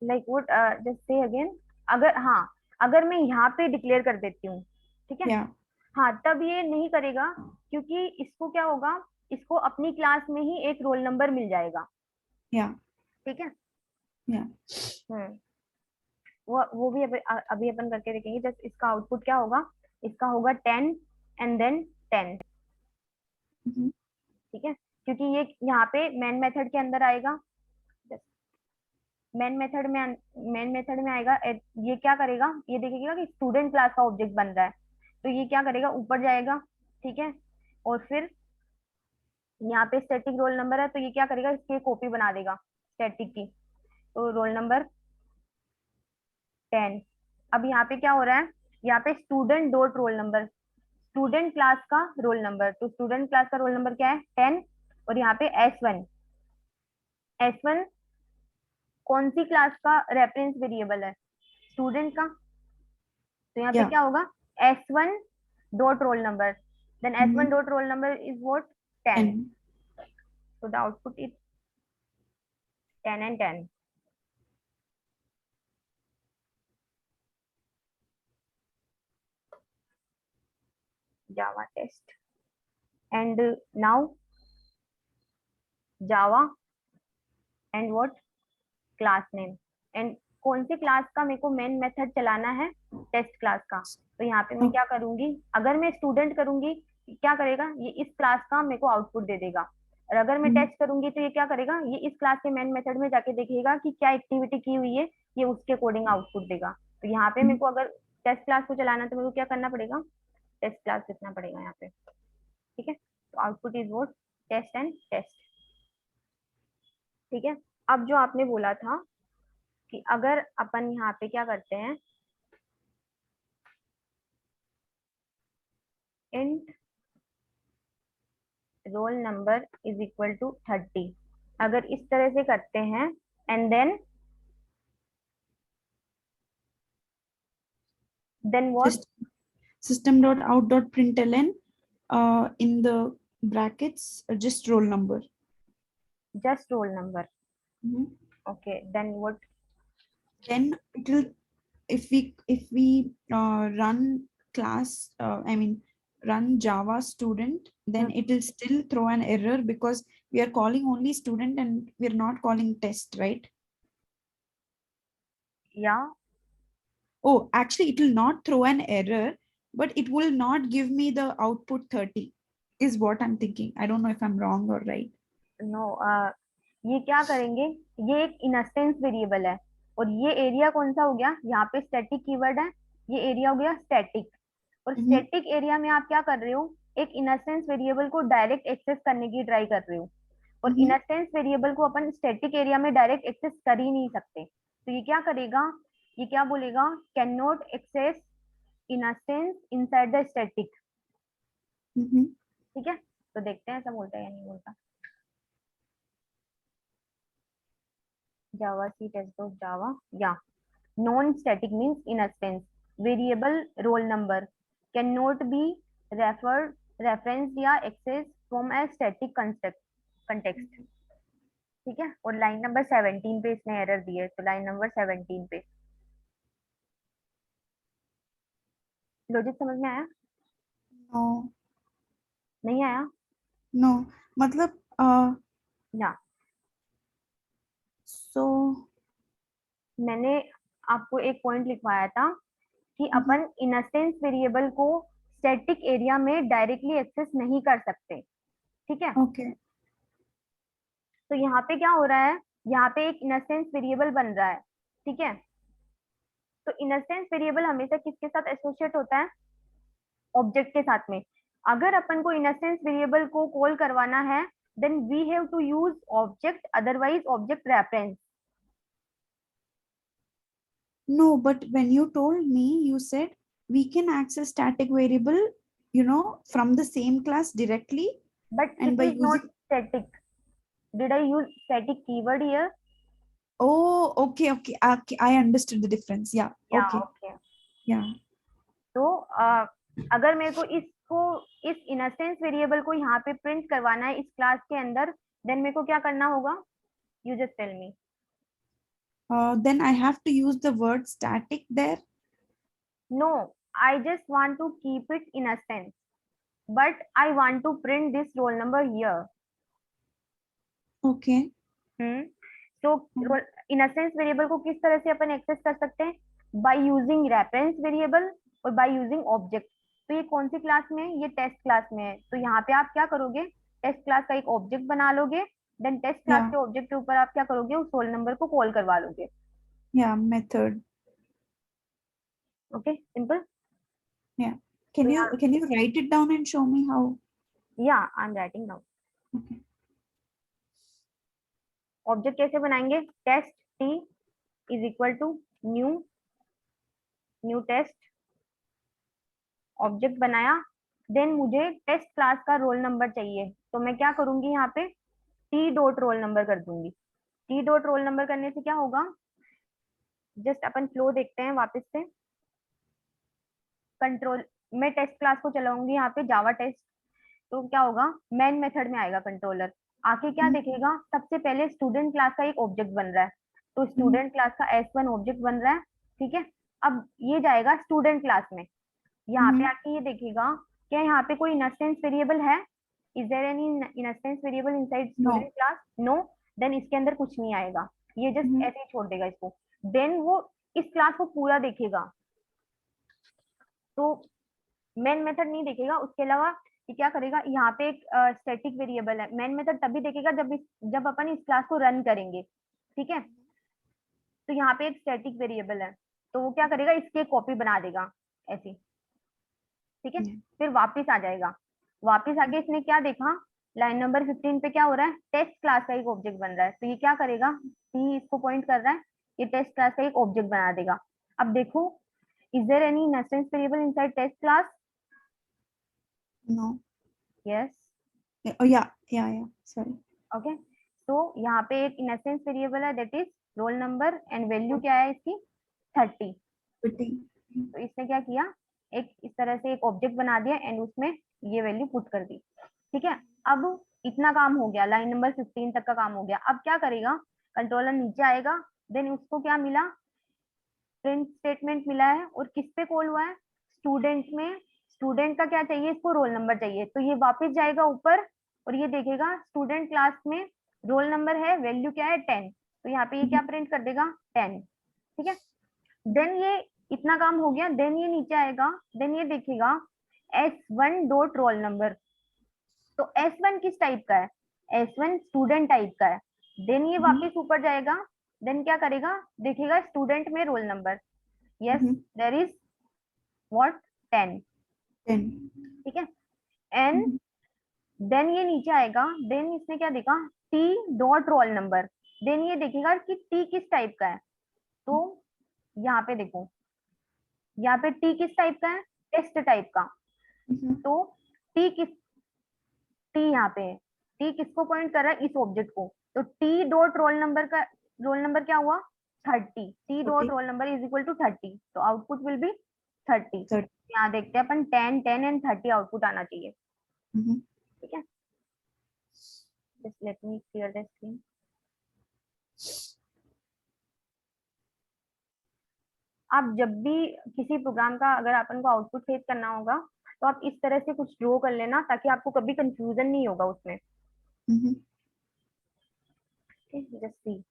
A: Like would just say again, अगर हाँ, अगर मैं यहाँ पे declare कर देती हूँ, ठीक है,
B: Yeah,
A: हाँ, तब ये नहीं करेगा, क्योंकि इसको क्या होगा, इसको अपनी क्लास में ही एक रोल नंबर मिल जाएगा।
B: yeah,
A: ठीक है।
B: yeah.
A: हम्म। वो भी अभी अपन करके देखेंगे। जस्ट इसका आउटपुट क्या होगा, इसका होगा 10 एंड देन 10।
B: Mhm.
A: ठीक है, क्योंकि ये यहाँ पे मेन मेथड के अंदर आएगा, मेन मेथड में आएगा। ये क्या करेगा, ये देखेगा कि स्टूडेंट क्लास का ऑब्जेक्ट बन रहा है, तो ये क्या करेगा, ऊपर जाएगा। ठीक है, और फिर यहाँ पे स्टैटिक रोल नंबर है, तो ये क्या करेगा, इसकी कॉपी बना देगा स्टैटिक की। तो रोल नंबर 10। अब यहाँ पे क्या हो रहा है, यहाँ पे student dot roll number, student class का रोल नंबर, तो स्टूडेंट क्लास का रोल नंबर क्या है, 10। और यहाँ पे S1, S1 कौन सी क्लास का रेफरेंस वेरिएबल है, स्टूडेंट का। तो यहाँ पे
B: Yeah.
A: क्या होगा, S1 dot roll number, then S1
B: Mhm.
A: Dot roll number is what, 10।
B: And
A: so the output is 10 and 10। Java test, and now Java and what, class name, and कौन सी class का मेरे को मेन मेथड चलाना है, test class का। तो यहाँ पे मैं
B: oh,
A: क्या करूंगी, अगर मैं स्टूडेंट करूंगी, क्या करेगा, ये इस क्लास का मेरे को आउटपुट दे देगा। और अगर मैं
B: mhm.
A: टेस्ट करूंगी, तो ये क्या करेगा, ये इस क्लास के मेन मेथड में जाके देखेगा कि क्या एक्टिविटी की हुई है, ये उसके अकॉर्डिंग आउटपुट देगा। तो यहाँ पे मेरे
B: Mhm.
A: को अगर टेस्ट क्लास को चलाना है, तो मेरे को क्या करना पड़ेगा, टेस्ट क्लास लिखना पड़ेगा यहाँ पे। ठीक है, तो output is what, test and test. ठीक है। अब जो आपने बोला था कि अगर अपन यहाँ पे क्या करते हैं, int roll number is equal to 30, अगर इस तरह से करते हैं, and then what,
B: Just system.out.println in the brackets just roll number.
A: Just roll number.
B: Mhm.
A: Okay, then what,
B: Then it will, if we run class, I mean run Java student, then it will still throw an error because we are calling only student and we are not calling test, right?
A: या
B: Oh, actually it will not throw an error, but it will not give me the output 30 is what I'm thinking. I don't know if I'm wrong or right.
A: No, ये क्या करेंगे, ये एक instance variable है, और ये area कौन सा हो गया, यहाँ पे स्टैटिक कीवर्ड है, ये एरिया हो गया स्टैटिक। और
B: Mhm.
A: स्टैटिक एरिया में आप क्या कर रहे हो, एक इंस्टेंस वेरिएबल को डायरेक्ट एक्सेस करने की ट्राई कर रहे हो, और
B: Mhm.
A: इंस्टेंस वेरिएबल को अपन स्टैटिक एरिया में डायरेक्ट एक्सेस कर ही नहीं सकते। तो ये क्या करेगा, ये क्या बोलेगा, can not access instance inside the static.
B: Mhm.
A: ठीक है, तो देखते हैं ऐसा बोलता है या नहीं बोलता। जावा सी टेस्ट डॉट जावा, या non static means instance variable roll number can not be referred, reference या access from a static context. ठीक है, और लाइन नंबर 17 पे इसने एरर दी है, तो लाइन नंबर 17 पे लॉजिक समझ में आया?
B: नो
A: नहीं आया
B: नो, मतलब
A: ना?
B: सो
A: मैंने आपको एक पॉइंट लिखवाया था कि अपन इनसेंस वेरिएबल को स्टैटिक एरिया में डायरेक्टली एक्सेस नहीं कर सकते, ठीक है?
B: ओके
A: तो यहाँ पे क्या हो रहा है, यहाँ पे एक इनसेंस वेरिएबल बन रहा है, ठीक है? तो इनसेंस वेरिएबल हमेशा किसके साथ एसोसिएट होता है? ऑब्जेक्ट के साथ में। अगर अपन को इनसेंस वेरिएबल को कॉल करवाना है, then we have to use object, otherwise object reference.
B: no, but when you told me, you said we can access static variable, from the same class directly
A: but
B: and
A: it
B: by
A: is not
B: using.
A: Static. Did I use static keyword here?
B: Oh, okay, I understood the difference. Yeah,
A: या
B: okay,
A: okay.
B: yeah.
A: तो अगर मेरे को इसको, इस इनसेंस variable को यहाँ पे प्रिंट करवाना है इस क्लास के अंदर, देन मेरे को क्या करना होगा? You just tell me.
B: Then I have to use the word static there.
A: No, I just want to keep it instance, but I want to print this roll number here.
B: Okay.
A: Hmm. तो instance variable को किस तरह से अपन access कर सकते हैं? By using reference variable और by using object. तो ये कौन सी क्लास में है? ये टेस्ट क्लास में है। तो यहाँ पे आप क्या करोगे? टेस्ट क्लास का एक ऑब्जेक्ट बना लोगे, देन टेस्ट क्लास
B: Yeah,
A: के ऑब्जेक्ट के ऊपर आप क्या करोगे? उस रोल नंबर को कॉल करवा लोगे।
B: yeah, method.
A: Okay, simple.
B: Yeah.
A: तो
B: Can you
A: यहाँ,
B: can you write it down and show me how?
A: Yeah I am writing now.
B: Okay.
A: Object कैसे बनाएंगे? Test T is equal to new, new test, object बनाया। Then मुझे test class का roll number चाहिए, तो मैं क्या करूंगी? यहाँ पे टी डॉट रोल नंबर कर दूंगी। टी डॉट रोल नंबर करने से क्या होगा? जस्ट अपन फ्लो देखते हैं वापस से। कंट्रोल, मैं टेस्ट क्लास को चलाऊंगी यहाँ पे जावा टेस्ट, तो क्या होगा? मेन मेथड में आएगा कंट्रोलर। आके क्या
B: Mhm,
A: देखेगा? सबसे पहले स्टूडेंट क्लास का एक ऑब्जेक्ट बन रहा है, तो
B: mhm,
A: स्टूडेंट क्लास का S1 ऑब्जेक्ट बन रहा है, ठीक है? अब ये जाएगा स्टूडेंट क्लास में, यहाँ पे
B: mhm.
A: आके ये देखेगा क्या यहाँ पे कोई इंस्टेंस वेरिएबल है? Is there any instance variable inside student
B: No.
A: Class? No. Then इसके अंदर कुछ नहीं आएगा, ये जस्ट
B: Mhm.
A: ऐसे ही छोड़ देगा इसको। देन वो इस क्लास को पूरा देखेगा, तो मेन मेथड नहीं देखेगा। उसके अलावा ये क्या करेगा? यहाँ पे एक स्टैटिक वेरिएबल है, मेन मेथड तभी देखेगा जब अपन इस क्लास को रन करेंगे, ठीक है? तो यहाँ पे एक स्टैटिक वेरिएबल है, तो वो क्या करेगा? इसकी कॉपी बना देगा ऐसी, ठीक है?
B: Yeah.
A: फिर वापस आ जाएगा। वापस आके इसने क्या देखा? लाइन नंबर 15 पे क्या हो रहा है? टेस्ट क्लास का एक ऑब्जेक्ट बन रहा है, तो ये क्या करेगा? टी इसको पॉइंट कर रहा है, ये टेस्ट क्लास का एक ऑब्जेक्ट बना देगा। अब देखो, is there any instance variable inside test class?
B: No.
A: Yes.
B: Oh, yeah. Sorry.
A: Okay, तो यहाँ पे एक इंस्टेंस वेरिएबल है, that is roll number, and value क्या है इसकी? 30।
B: Quitting.
A: तो इसने क्या किया? एक इस तरह से एक ऑब्जेक्ट बना दिया एंड उसमें ये वैल्यू पुट कर दी, ठीक है? अब इतना काम हो गया, लाइन नंबर 15 तक का काम हो गया। अब क्या करेगा? कंट्रोलर नीचे आएगा, देन उसको क्या मिला? प्रिंट स्टेटमेंट मिला है, और किस पे कॉल हुआ है? स्टूडेंट में। स्टूडेंट का क्या चाहिए? इसको रोल नंबर चाहिए, तो ये वापस जाएगा ऊपर और ये देखेगा स्टूडेंट क्लास में रोल नंबर है, वैल्यू क्या है? 10। तो यहाँ पे ये क्या
B: Mhm,
A: प्रिंट कर देगा? 10, ठीक है? देन ये इतना काम हो गया, देन ये नीचे आएगा, देन ये देखेगा S1 डॉट रोल नंबर। तो S1 किस टाइप का है? S1 स्टूडेंट टाइप का है। देन ये
B: mhm,
A: वापस ऊपर जाएगा, देन क्या करेगा? देखेगा स्टूडेंट में roll number, yes,
B: mhm.
A: There is what? 10,
B: 10.
A: ठीक है? एंड
B: Mhm,
A: देन ये नीचे आएगा, देन इसने क्या देखा? T dot roll number. Then ये देखेगा कि टी किस टाइप का है, तो यहाँ पे देखो, यहाँ पे टी किस टाइप का है? टेस्ट टाइप का।
B: mhm,
A: तो टी किस, टी यहाँ पे है, टी किसको पॉइंट कर रहा है? इस ऑब्जेक्ट को। तो टी डॉट रोल नंबर का रोल नंबर क्या हुआ? 30। T dot
B: 40.
A: Roll number is equal to 30, तो आउटपुट विल बी 30।
B: 30.
A: यहाँ देखते हैं अपन, 10 10 एंड 30 आउटपुट आना चाहिए,
B: Mhm.
A: ठीक है? Just let me clear the screen. आप जब भी किसी प्रोग्राम का अगर अपन को आउटपुट फेच करना होगा तो आप इस तरह से कुछ ड्रॉ कर लेना ताकि आपको कभी कंफ्यूजन नहीं होगा उसमें।
B: Mm-hmm.
A: Just see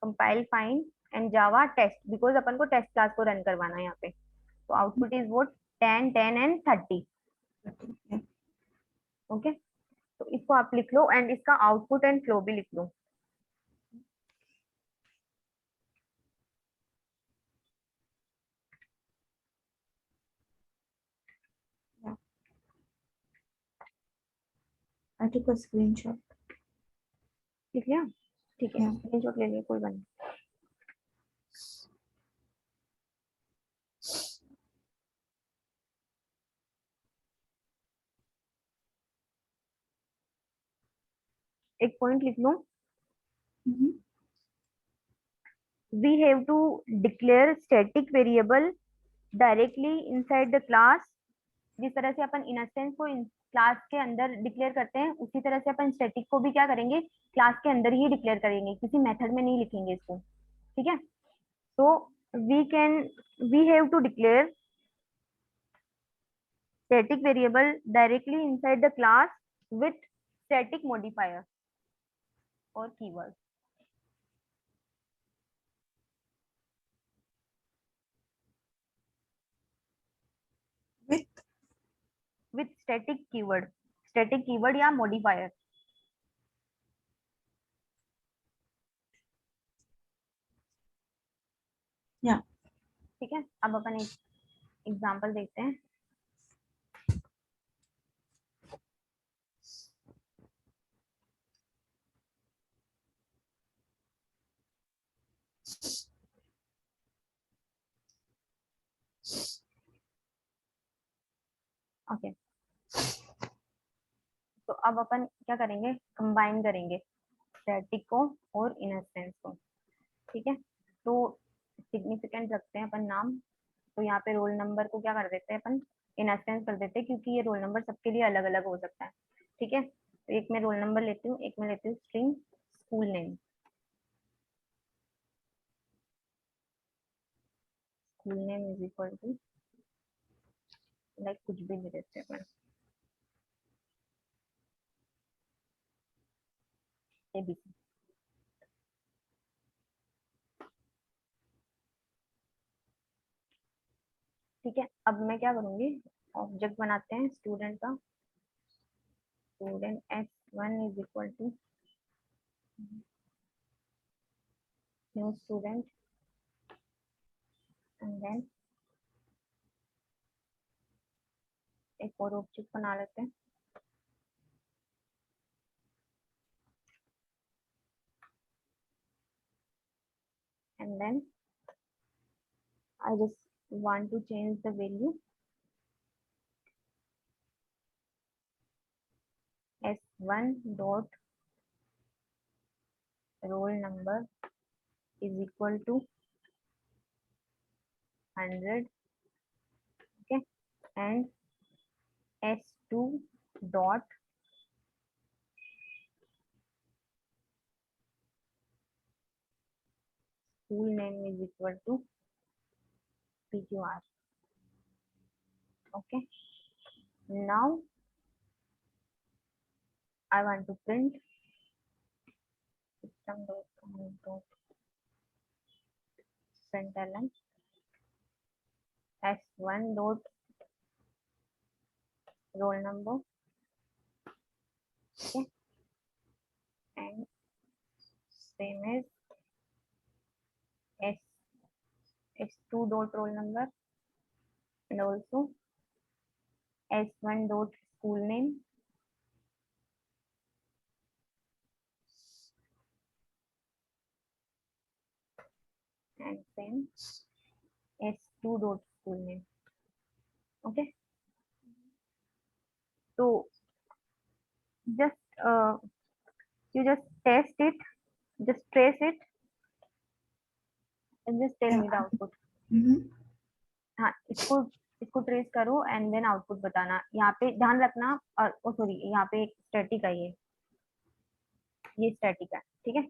A: compile find and Java test, because अपन को टेस्ट क्लास को रन करवाना है यहाँ पे। तो output is vote 10 10 and 30।
B: Yeah.
A: Okay, तो इसको आप लिख लो एंड इसका आउटपुट एंड फ्लो भी लिख लो।
B: Yeah. I took a screenshot.
A: लिख लिया? ठीक है,
B: Yeah.
A: स्क्रीनशॉट ले लिया, कोई बात नहीं। एक पॉइंट लिख लो,
B: Mm-hmm.
A: we have to declare static variable directly inside the class। जिस तरह से अपन इंस्टेंस को क्लास के अंदर डिक्लेयर करते हैं उसी तरह से अपन स्टैटिक को भी क्या करेंगे, क्लास के अंदर ही डिक्लेयर करेंगे, किसी मेथड में नहीं लिखेंगे इसको। ठीक है, तो we can we have to declare static variable directly inside the class with static modifier or keyword। with static keyword या modifier।
B: Yeah.
A: ठीक है, अब अपन एक एग्जांपल देखते हैं। ओके, तो अब अपन क्या करेंगे, कंबाइन करेंगे स्टैटिक को और इंस्टेंस को। ठीक है, तो सिग्निफिकेंट रखते हैं अपन नाम। तो यहाँ पे रोल नंबर को क्या कर देते हैं अपन, इंस्टेंस कर देते हैं, क्योंकि ये रोल नंबर सबके लिए अलग अलग हो सकता है। ठीक है, तो एक मैं रोल नंबर लेती हूँ, एक मैं लेती हूँ string school name. School name is equal to like कुछ भी दे देते हैं अपन, एबीसी। ठीक है, अब मैं क्या करूंगी, ऑब्जेक्ट बनाते हैं स्टूडेंट का। Student s1 is equal to new student and then एक और ऑब्जेक्ट बना लेते हैं। And then I just want to change the value s1 dot roll number is equal to 100। okay, and s2 dot school name is equal to pqr। okay, now I want to print system dot println s1 dot roll number। okay, and same as s2 dot roll number and also s1 dot school name and same s2 dot school name। okay, so just you just test it, just trace it and just tell
B: Yeah.
A: me the output।
B: Mm-hmm.
A: हाँ, इसको इसको trace करो and then output बताना। यहाँ पे ध्यान रखना, और ओ सॉरी, यहाँ पे एक स्टैटिक है, ये ये स्टैटिक है, ठीक है।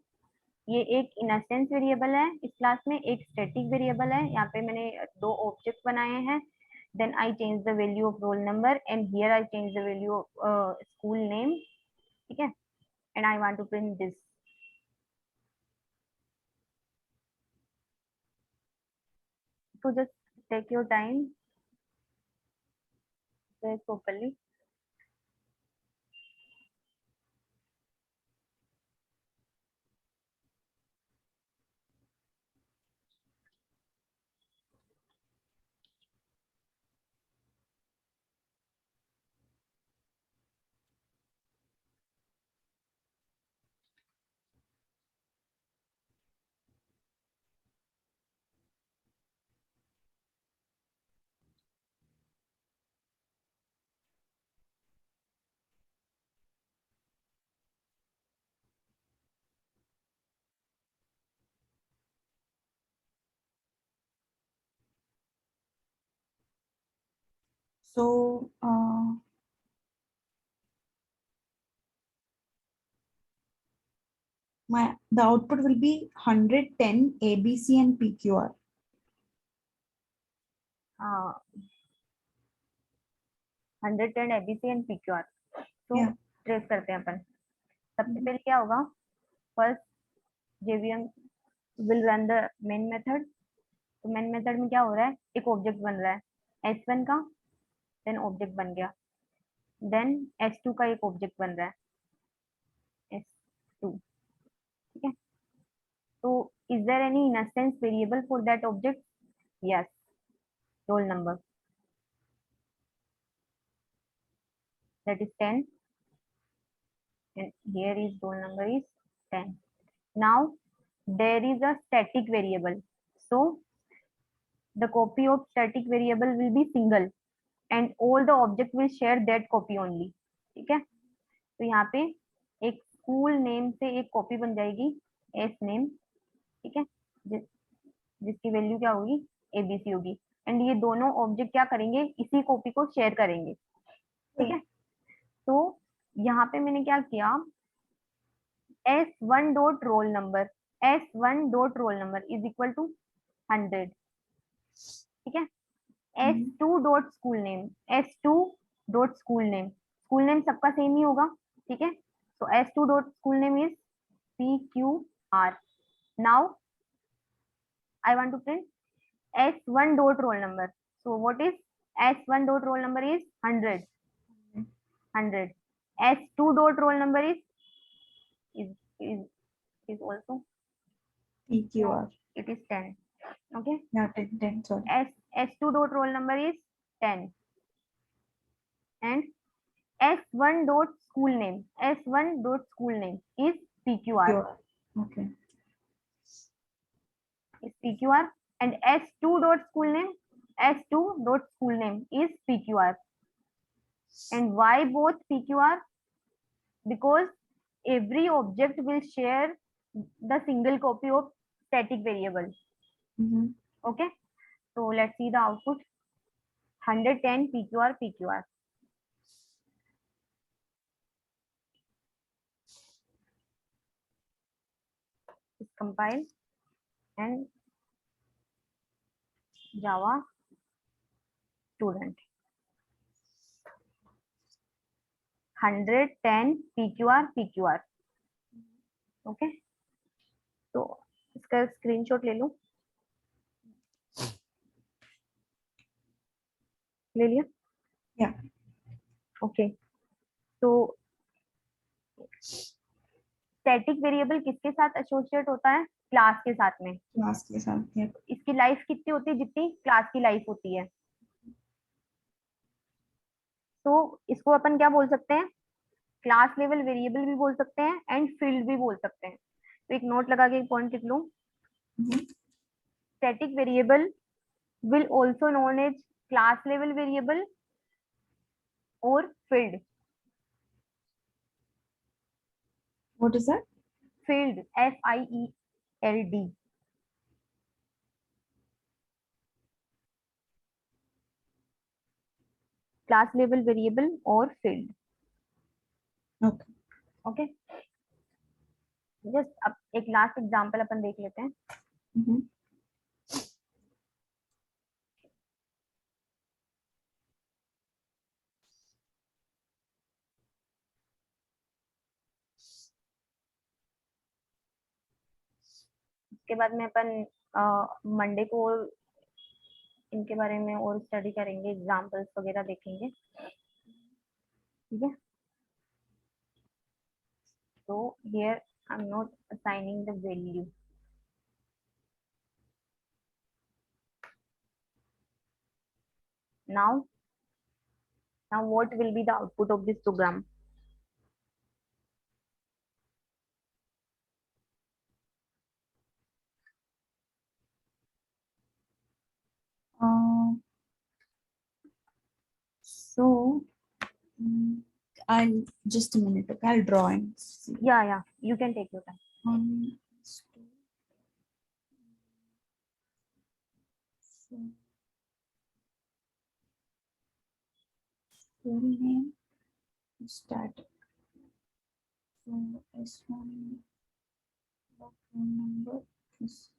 A: ये एक इंस्टेंस वेरिएबल है इस क्लास में, एक स्टैटिक वेरिएबल है। यहाँ पे मैंने दो ऑब्जेक्ट बनाए हैं। Then I change the value of roll number and here I change the value of school name, ठीक है। And I want to print this. So just take your time, do it properly.
B: So the output will be 110 ABC and PQR.
A: हाँ, 110 ABC and PQR। तो
B: Yeah.
A: Trace करते हैं अपन। सबसे
B: Mhm.
A: पहले क्या होगा, first JVM will run the main method. तो main method में क्या हो रहा है, एक ऑब्जेक्ट बन रहा है S1 का, देन ऑब्जेक्ट बन गया। देन S2 का एक ऑब्जेक्ट बन रहा है S2, ठीक है। तो is there any instance variable for that object? Yes, roll number, that is 10, and here is roll number is 10. Now there is a static variable, so the copy of static variable will be single and all the object will share that copy only, ठीक है। तो यहाँ पे एक school name से एक copy बन जाएगी एस नेम, ठीक है, जिसकी वैल्यू क्या होगी, ABC होगी। एंड ये दोनों ऑब्जेक्ट क्या करेंगे, इसी कॉपी को शेयर करेंगे, ठीक है। तो यहाँ पे मैंने क्या किया, S1 dot roll number, S1 dot roll number is equal to 100, ठीक है। S2 dot school name, S2 dot school name सबका सेम ही होगा, ठीक है। तो S2 dot school name is PQR। Now I want to print S1 dot roll number. So what is S1 dot roll number is 100, 100. S2 dot roll number is is is also, no,
B: PQR.
A: it is 10. Okay.
B: Yeah, 10, sorry.
A: S2 dot roll number is 10 and S1 dot school name, S1 dot school name is PQR,
B: PQR. Okay.
A: is PQR, and S2 dot school name, S2 dot school name is PQR. And why both PQR? Because every object will share the single copy of static variable. Okay, so let's see the output. 110 PQR PQR. Just compile and Java student. 110 PQR PQR. Okay, तो इसका screenshot ले लूं, ले लिया?
B: Yeah.
A: Okay, तो static variable किसके साथ associate होता है, क्लास के साथ में।
B: क्लास के साथ, yeah.
A: इसकी लाइफ कितनी होती है, जितनी क्लास की लाइफ होती है। तो इसको अपन क्या बोल सकते हैं, क्लास लेवल वेरिएबल भी बोल सकते हैं एंड फील्ड भी बोल सकते हैं। तो एक नोट लगा के एक पॉइंट लिख लो, static variable will also known as class level variable or field.
B: What is that?
A: Field, FIELD. Class level variable or field.
B: Okay.
A: Okay. Just अब एक लास्ट एग्जांपल अपन देख लेते हैं.
B: Mm-hmm.
A: उसके बाद में अपन मंडे को इनके बारे में और स्टडी करेंगे, एग्जांपल्स वगैरह देखेंगे. ठीक है. So here I'm not assigning the value. Now, now what will be the output of this program?
B: Uh, so I'll just a minute. Okay, I'll draw and see.
A: Yeah, you can take your time.
B: Full name static. So S1 phone number is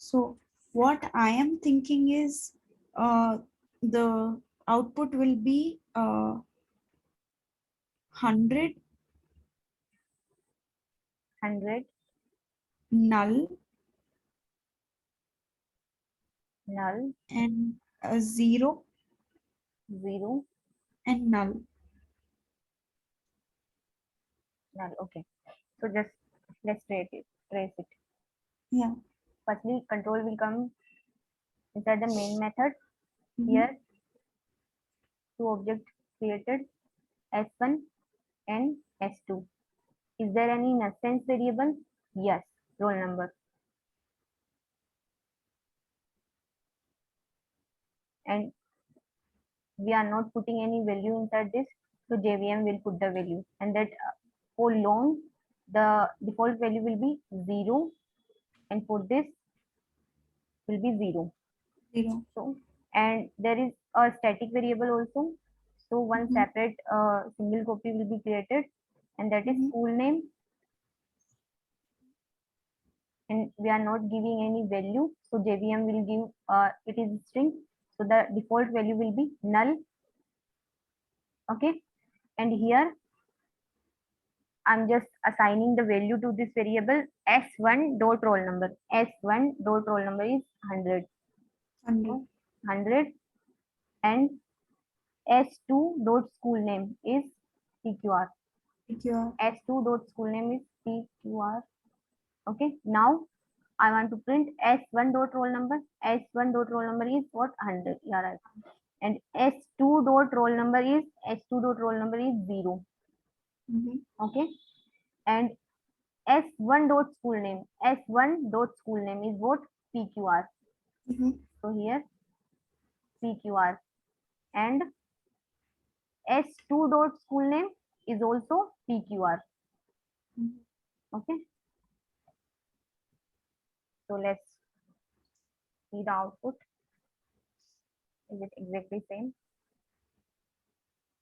B: so what I am thinking is the output will be 100
A: 100
B: null
A: null
B: and 0
A: 0
B: and null.
A: null. Okay. So just let's trace it.
B: Yeah.
A: Firstly, control will come inside the main method.
B: Mhm.
A: Here, two objects created, S1 and S2. Is there any instance variable? Yes, roll number. And we are not putting any value inside this, so JVM will put the value, and that for long the default value will be 0, and for this will be 0.
B: 0.
A: So, and there is a static variable also. So one
B: Mhm.
A: separate single copy will be created, and that is
B: Mhm.
A: school name, and we are not giving any value, so JVM will give it is string, so the default value will be null. Okay, and here I'm just assigning the value to this variable s1 dot roll number. S1 dot roll number is 100.
B: 100.
A: 100, and s2 dot school name is pqr.
B: PQR.
A: S2 dot school name is pqr. Okay, now I want to print s1 dot roll number. S1 dot roll number is what? 100. Yeah, right. And s2 dot roll number is 0.
B: Mhm.
A: Okay, and S1 dot school name. S1 dot school name is what? PQR.
B: Mhm.
A: So here PQR, and S2 dot school name is also PQR.
B: Mhm.
A: Okay. So let's see the output. Is it exactly same?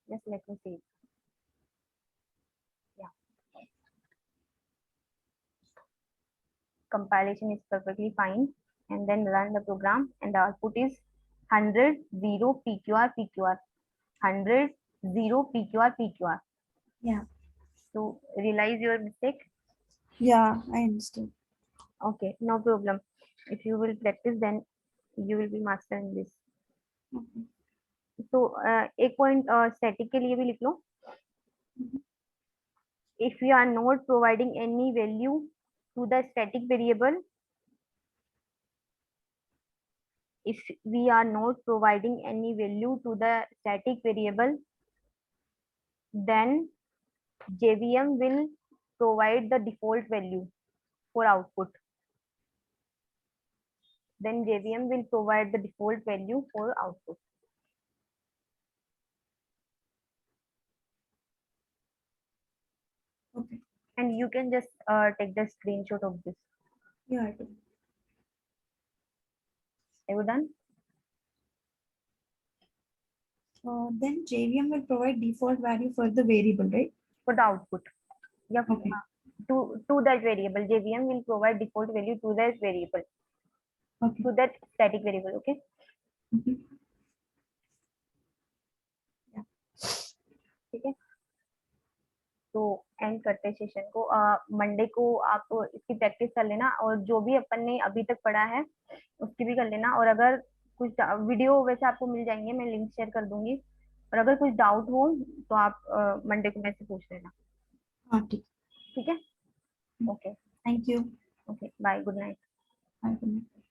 A: Just let me see. Yeah. Compilation is perfectly fine. and then run the program, and the output is 100 0 PQR PQR, 100 0 PQR PQR.
B: Yeah.
A: So realize your mistake.
B: Yeah, I understood.
A: Okay, no problem. If you will practice, then you will be master in this.
B: Okay.
A: तो एक point static के लिए भी लिख लो. If we are not providing any value to the static variable, if we are not providing any value to the static variable, then JVM will provide the default value for output. Then JVM will provide the default value for output.
B: Okay.
A: And you can just take the screenshot of this.
B: Yeah, I do.
A: Are you done?
B: Then JVM will provide default value for the variable, right?
A: For the output. Yeah.
B: Okay.
A: To that variable, JVM will provide default value to that variable.
B: Okay.
A: To that static variable. Okay.
B: Mhm. Yeah.
A: ठीक है. तो and करते हैं session को. Monday को आप इसकी practice कर लेना, और जो भी अपन ने अभी तक पढ़ा है उसकी भी कर लेना. और अगर कुछ वीडियो वैसे आपको मिल जाएंगे, मैं लिंक शेयर कर दूंगी, और अगर कुछ डाउट हो तो आप मंडे को मेरे से पूछ लेना.
B: हाँ, ठीक.
A: ठीक है. Okay.
B: Thank you.
A: Okay, bye, good night.
B: Bye. Good night.